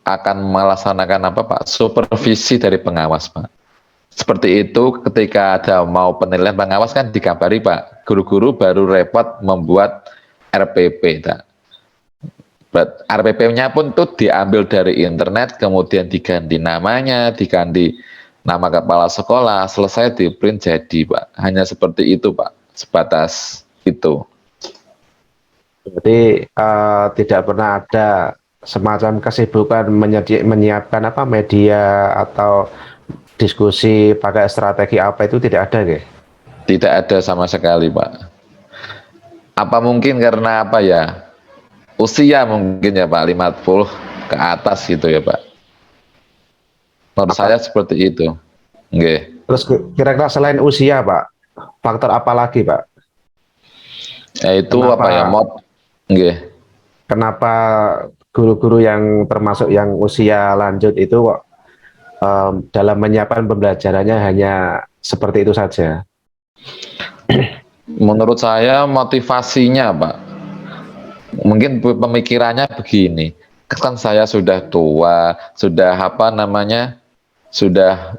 akan melaksanakan apa, Pak? Supervisi dari pengawas, Pak. Seperti itu ketika ada mau penilaian pengawas kan dikabari, Pak. Guru-guru baru repot membuat RPP, Pak. RPP-nya pun tuh diambil dari internet, kemudian diganti namanya, diganti nama kepala sekolah, selesai di print jadi, Pak. Hanya seperti itu, Pak. Sebatas itu. Berarti tidak pernah ada semacam kesibukan menyiapkan apa media atau diskusi pakai strategi apa itu tidak ada, ya? Tidak ada sama sekali, Pak. Apa mungkin karena apa ya? Usia mungkin ya, Pak, 50 ke atas gitu ya, Pak. Menurut saya seperti itu. Nggih. Terus kira-kira selain usia, Pak, faktor apa lagi, Pak? Yaitu Kenapa apa ya, nggih. kenapa guru-guru yang termasuk yang usia lanjut itu kok dalam menyiapkan pembelajarannya hanya seperti itu saja? Menurut saya motivasinya, Pak, mungkin pemikirannya begini. Kan saya sudah tua, sudah apa namanya, sudah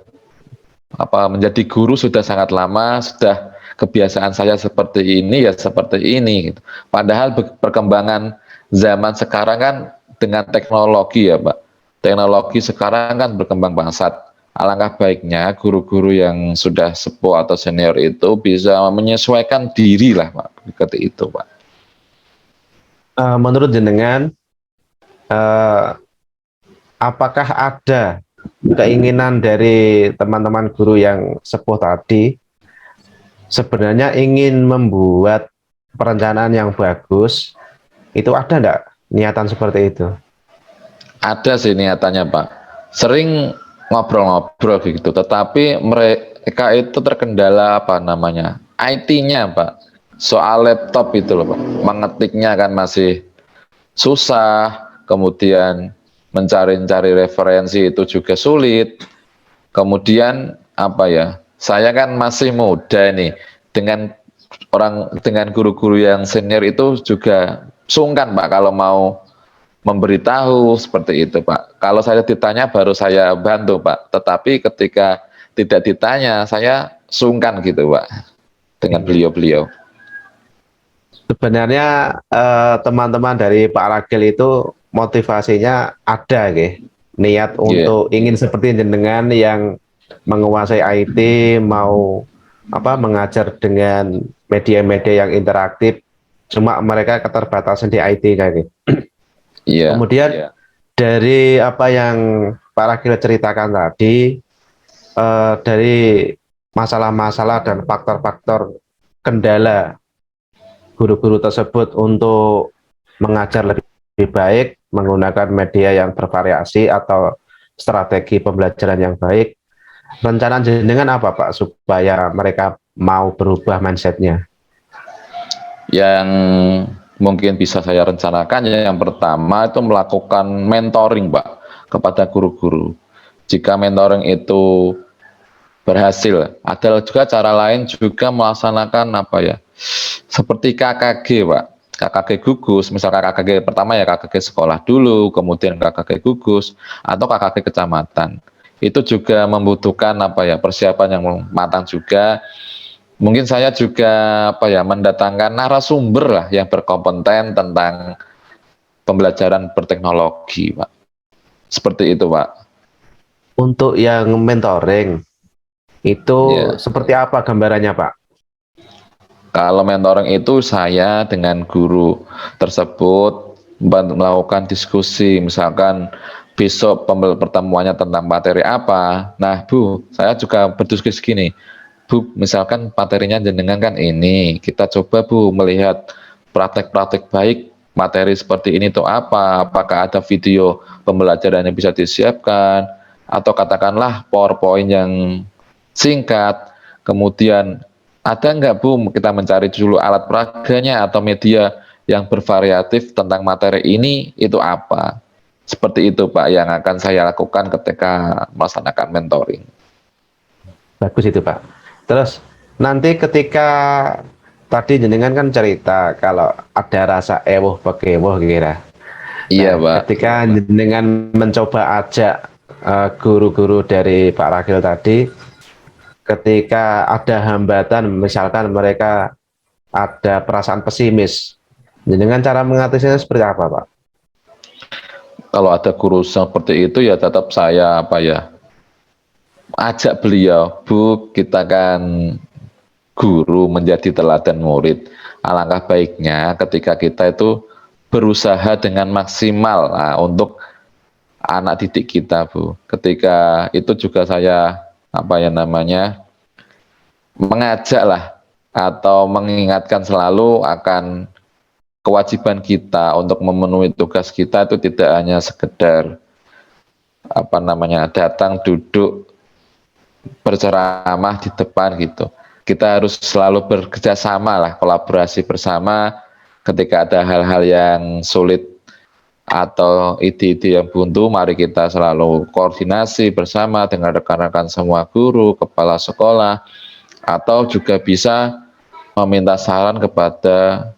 apa menjadi guru sudah sangat lama, sudah kebiasaan saya seperti ini ya seperti ini gitu. Padahal perkembangan zaman sekarang kan dengan teknologi ya, Pak. Teknologi sekarang kan berkembang pesat. Alangkah baiknya guru-guru yang sudah sepuh atau senior itu bisa menyesuaikan diri lah, Pak. Seperti itu, Pak. Menurut jenengan, apakah ada keinginan dari teman-teman guru yang sepuh tadi sebenarnya ingin membuat perencanaan yang bagus? Itu ada enggak niatan seperti itu? Ada sih niatannya, Pak. Sering ngobrol-ngobrol gitu, tetapi mereka itu terkendala apa namanya? IT-nya, Pak. Soal laptop itu loh, Pak. Mengetiknya kan masih susah, kemudian mencari-cari referensi itu juga sulit. Kemudian apa ya? Saya kan masih muda nih, dengan guru-guru yang senior itu juga sungkan, Pak, kalau mau memberitahu seperti itu, Pak. Kalau saya ditanya baru saya bantu, Pak. Tetapi ketika tidak ditanya, saya sungkan gitu, Pak, dengan beliau-beliau. Sebenarnya teman-teman dari Pak Ragil itu motivasinya ada, niat untuk ingin seperti jenengan yang menguasai IT, mau mengajar dengan media-media yang interaktif, cuma mereka keterbatasan di IT kayak gitu. Kemudian dari apa yang Pak Ragil ceritakan tadi, dari masalah-masalah dan faktor-faktor kendala guru-guru tersebut untuk mengajar lebih baik menggunakan media yang bervariasi atau strategi pembelajaran yang baik. Rencana jenengan apa, Pak, supaya mereka mau berubah mindsetnya? Yang mungkin bisa saya rencanakan yang pertama itu melakukan mentoring, Pak, kepada guru-guru. Jika mentoring itu berhasil, ada juga cara lain juga melaksanakan apa ya, seperti KKG, Pak. KKG gugus, misalkan KKG pertama ya KKG sekolah dulu, kemudian KKG gugus atau KKG kecamatan. Itu juga membutuhkan apa ya, persiapan yang matang juga. Mungkin saya juga apa ya, mendatangkan narasumber lah yang berkompeten tentang pembelajaran berteknologi, Pak. Seperti itu, Pak. Untuk yang mentoring itu seperti apa gambarannya, Pak? Kalau mentoring itu saya dengan guru tersebut melakukan diskusi, misalkan besok pertemuannya tentang materi apa. Nah, Bu, saya juga berdiskusi gini, Bu, misalkan materinya jenengan kan ini, kita coba, Bu, melihat praktek-praktek baik materi seperti ini itu apa, apakah ada video pembelajaran yang bisa disiapkan, atau katakanlah PowerPoint yang singkat. Kemudian ada nggak Bu kita mencari dulu alat peraganya atau media yang bervariatif tentang materi ini itu apa? Seperti itu Pak yang akan saya lakukan ketika melaksanakan mentoring. Bagus itu Pak. Terus nanti ketika tadi jenengan kan cerita kalau ada rasa ewuh pekewoh kira. Iya Nah, Pak. ketika jenengan mencoba ajak guru-guru dari Pak Rakil tadi, ketika ada hambatan, misalkan mereka ada perasaan pesimis, jenengan cara mengatasinya seperti apa Pak? Kalau ada guru seperti itu ya tetap saya ajak beliau, Bu, kita kan guru menjadi teladan murid. Alangkah baiknya ketika kita itu berusaha dengan maksimal untuk anak didik kita, Bu. Ketika itu juga saya mengajak lah atau mengingatkan selalu akan kewajiban kita untuk memenuhi tugas kita itu tidak hanya sekedar datang duduk berceramah di depan gitu. Kita harus selalu bekerja sama lah, kolaborasi bersama ketika ada hal-hal yang sulit atau ide-ide yang buntu, mari kita selalu koordinasi bersama dengan rekan-rekan semua guru, kepala sekolah, atau juga bisa meminta saran kepada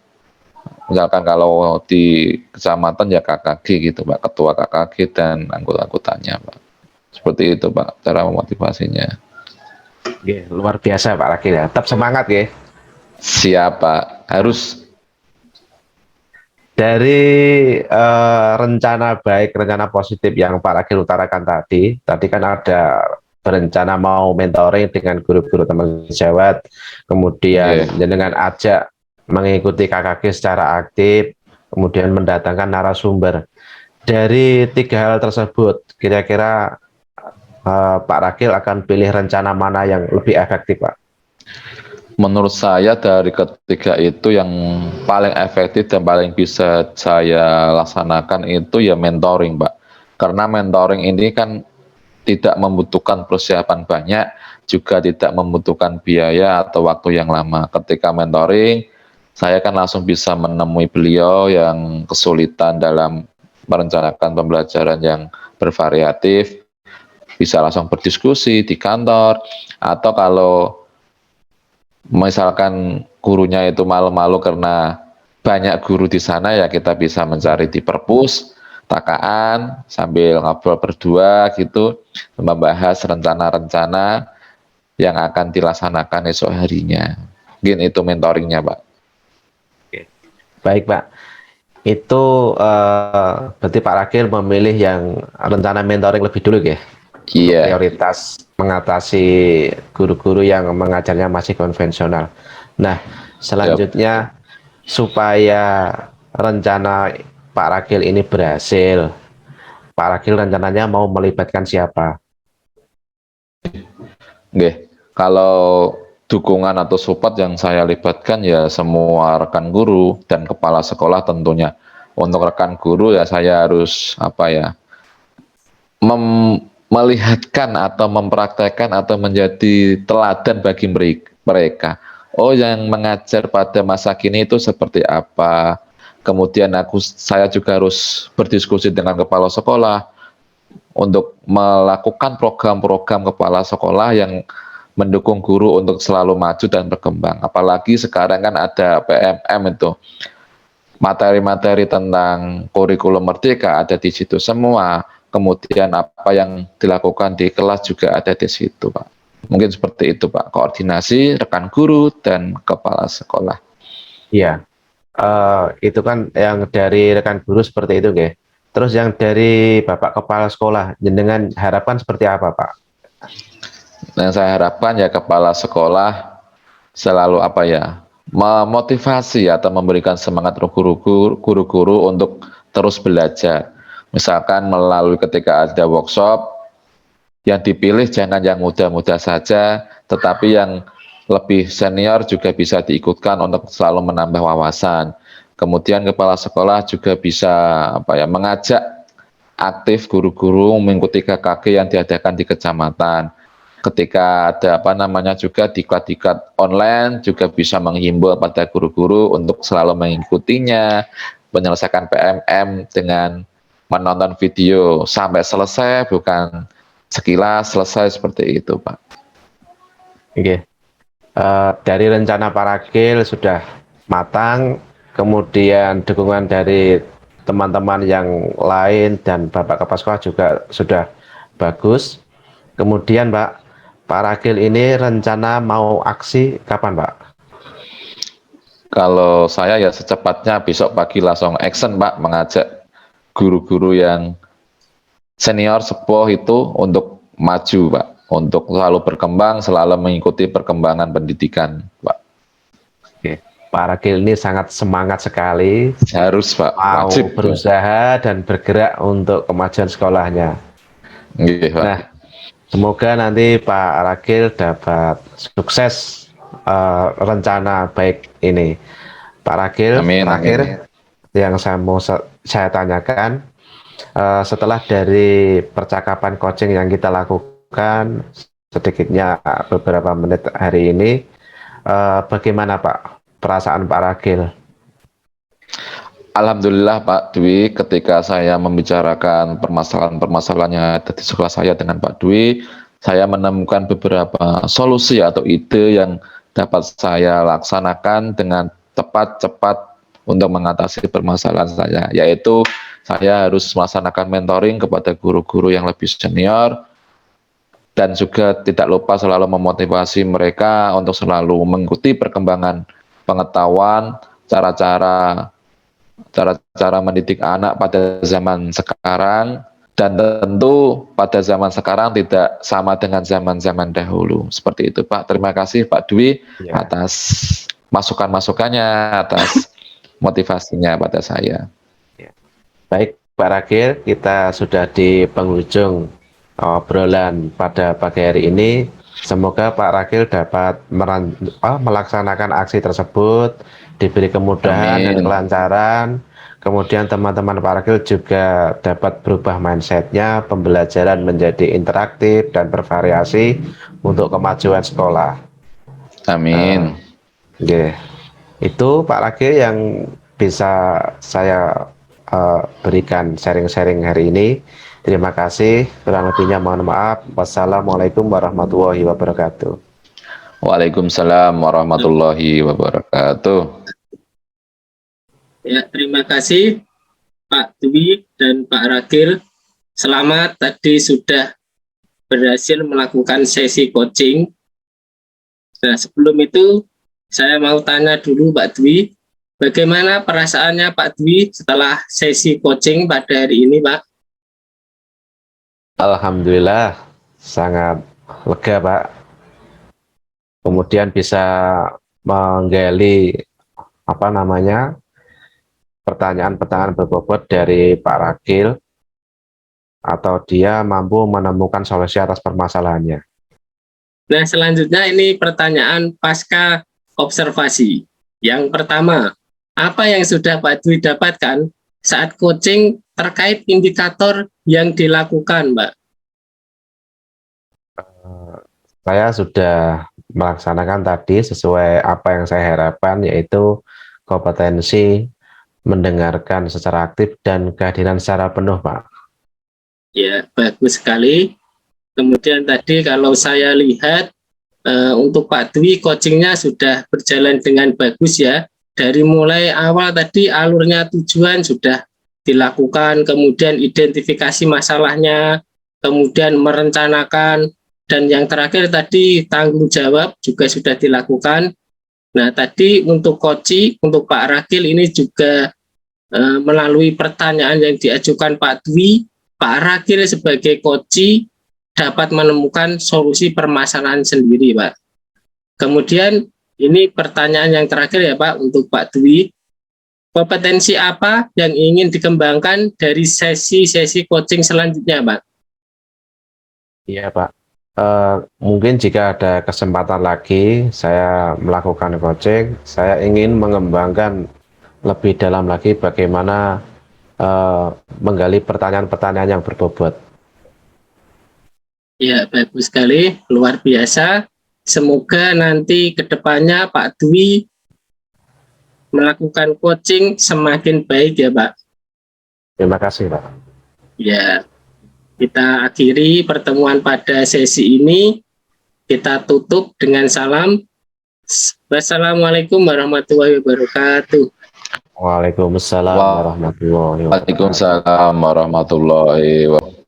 misalkan kalau di kecamatan ya KKG gitu Pak, ketua KKG dan anggota-anggotanya Pak. Seperti itu Pak, cara memotivasinya. Luar biasa Pak Rakil ya. Tetap semangat ya. Siapa harus Dari rencana baik, rencana positif yang Pak Rakil utarakan tadi kan ada berencana mau mentoring dengan guru-guru teman sejawat, kemudian dengan ajak mengikuti KKG secara aktif, kemudian mendatangkan narasumber. Dari 3 hal tersebut, kira-kira Pak Rakil akan pilih rencana mana yang lebih efektif, Pak? Menurut saya dari ketiga itu yang paling efektif dan paling bisa saya laksanakan itu ya mentoring, Pak. Karena mentoring ini kan tidak membutuhkan persiapan banyak, juga tidak membutuhkan biaya atau waktu yang lama. Ketika mentoring, saya kan langsung bisa menemui beliau yang kesulitan dalam merencanakan pembelajaran yang bervariatif, bisa langsung berdiskusi di kantor, atau kalau misalkan gurunya itu malu-malu karena banyak guru di sana, ya kita bisa mencari di perpus, takaan, sambil ngobrol berdua gitu, membahas rencana-rencana yang akan dilaksanakan esok harinya. Mungkin itu mentoringnya, Pak. Baik, Pak. Itu berarti Pak Rakil memilih yang rencana mentoring lebih dulu ya? Iya. Prioritas mengatasi guru-guru yang mengajarnya masih konvensional. Nah, selanjutnya supaya rencana Pak Rakil ini berhasil, Pak Rakil rencananya mau melibatkan siapa? Oke, kalau dukungan atau support yang saya libatkan ya semua rekan guru dan kepala sekolah tentunya. Untuk rekan guru ya saya harus melihatkan atau mempraktekkan atau menjadi teladan bagi mereka. Oh, yang mengajar pada masa kini itu seperti apa. Kemudian saya juga harus berdiskusi dengan kepala sekolah untuk melakukan program-program kepala sekolah yang mendukung guru untuk selalu maju dan berkembang. Apalagi sekarang kan ada PMM itu. Materi-materi tentang kurikulum merdeka ada di situ semua. Kemudian apa yang dilakukan di kelas juga ada di situ, Pak. Mungkin seperti itu, Pak. Koordinasi rekan guru dan kepala sekolah. Iya, itu kan yang dari rekan guru seperti itu, Nggih. Terus yang dari Bapak Kepala Sekolah, jenengan harapan seperti apa, Pak? Yang saya harapkan ya kepala sekolah selalu memotivasi atau memberikan semangat guru-guru untuk terus belajar. Misalkan melalui ketika ada workshop, yang dipilih jangan yang muda-muda saja, tetapi yang lebih senior juga bisa diikutkan untuk selalu menambah wawasan. Kemudian kepala sekolah juga bisa mengajak aktif guru-guru mengikuti KKG yang diadakan di kecamatan. ketika ada apa namanya juga diklat-diklat online juga bisa menghimbau pada guru-guru untuk selalu mengikutinya, menyelesaikan PMM dengan menonton video sampai selesai, bukan sekilas selesai seperti itu, Pak. Oke. Dari rencana Pak Ragil sudah matang, kemudian dukungan dari teman-teman yang lain dan Bapak Kepala Sekolah juga sudah bagus. Kemudian Pak Ragil ini rencana mau aksi kapan, Pak? Kalau saya ya secepatnya besok pagi langsung action, Pak, mengajak guru-guru yang senior sepuh itu untuk maju, Pak, untuk selalu berkembang, selalu mengikuti perkembangan pendidikan, Pak. Oke. Pak Ragil ini sangat semangat sekali, Harus, Pak, mau wajib. berusaha dan bergerak untuk kemajuan sekolahnya. Iya, Pak. Nah, semoga nanti Pak Ragil dapat sukses rencana baik ini. Pak Ragil, Amin, terakhir yang saya tanyakan, setelah dari percakapan coaching yang kita lakukan sedikitnya beberapa menit hari ini, bagaimana Pak perasaan Pak Ragil? Alhamdulillah Pak Dwi, ketika saya membicarakan permasalahan-permasalahan yang ada di sekolah saya dengan Pak Dwi, saya menemukan beberapa solusi atau ide yang dapat saya laksanakan dengan tepat, cepat untuk mengatasi permasalahan saya, yaitu saya harus melaksanakan mentoring kepada guru-guru yang lebih senior, dan juga tidak lupa selalu memotivasi mereka untuk selalu mengikuti perkembangan pengetahuan, cara-cara mendidik anak pada zaman sekarang, dan tentu pada zaman sekarang tidak sama dengan zaman-zaman dahulu. Seperti itu, Pak. Terima kasih Pak Dwi atas masukan-masukannya, atas motivasinya pada saya. Baik Pak Ragil, kita sudah di penghujung obrolan pada pagi hari ini. Semoga Pak Ragil dapat melaksanakan aksi tersebut, diberi kemudahan dan kelancaran. Kemudian teman-teman Pak Ragil juga dapat berubah mindsetnya, pembelajaran menjadi interaktif dan bervariasi untuk kemajuan sekolah. Amin. Itu Pak Ragil yang bisa saya berikan sharing-sharing hari ini. Terima kasih, kurang lebihnya mohon maaf. Wassalamualaikum warahmatullahi wabarakatuh. Waalaikumsalam warahmatullahi wabarakatuh. Ya, terima kasih Pak Dwi dan Pak Ragil. Selamat tadi sudah berhasil melakukan sesi coaching. Nah, sebelum itu saya mau tanya dulu Pak Dwi, bagaimana perasaannya Pak Dwi setelah sesi coaching pada hari ini, Pak? Alhamdulillah, sangat lega, Pak. Kemudian bisa menggali pertanyaan-pertanyaan berbobot dari Pak Ragil, atau dia mampu menemukan solusi atas permasalahannya. Nah, selanjutnya ini pertanyaan pasca observasi. Yang pertama, apa yang sudah Pak Dwi dapatkan saat coaching terkait indikator yang dilakukan, Mbak? Saya sudah melaksanakan tadi sesuai apa yang saya harapkan, yaitu kompetensi mendengarkan secara aktif dan kehadiran secara penuh, Pak. Ya, bagus sekali. Kemudian tadi kalau saya lihat untuk Pak Dwi coachingnya sudah berjalan dengan bagus ya. Dari mulai awal tadi alurnya tujuan sudah dilakukan, kemudian identifikasi masalahnya, kemudian merencanakan, dan yang terakhir tadi tanggung jawab juga sudah dilakukan. Nah, tadi untuk coaching, untuk Pak Ragil ini juga melalui pertanyaan yang diajukan Pak Dwi, Pak Ragil sebagai coaching dapat menemukan solusi permasalahan sendiri, Pak. Kemudian ini pertanyaan yang terakhir ya Pak untuk Pak Dwi, kompetensi apa yang ingin dikembangkan dari sesi-sesi coaching selanjutnya, Pak? Iya Pak, mungkin jika ada kesempatan lagi saya melakukan coaching, saya ingin mengembangkan lebih dalam lagi bagaimana menggali pertanyaan-pertanyaan yang berbobot. Ya, bagus sekali, luar biasa. Semoga nanti kedepannya Pak Dwi melakukan coaching semakin baik ya Pak. Terima kasih, Pak. Ya, kita akhiri pertemuan pada sesi ini. Kita tutup dengan salam. Wassalamualaikum warahmatullahi wabarakatuh. Waalaikumsalam warahmatullahi wabarakatuh. Waalaikumsalam warahmatullahi wabarakatuh.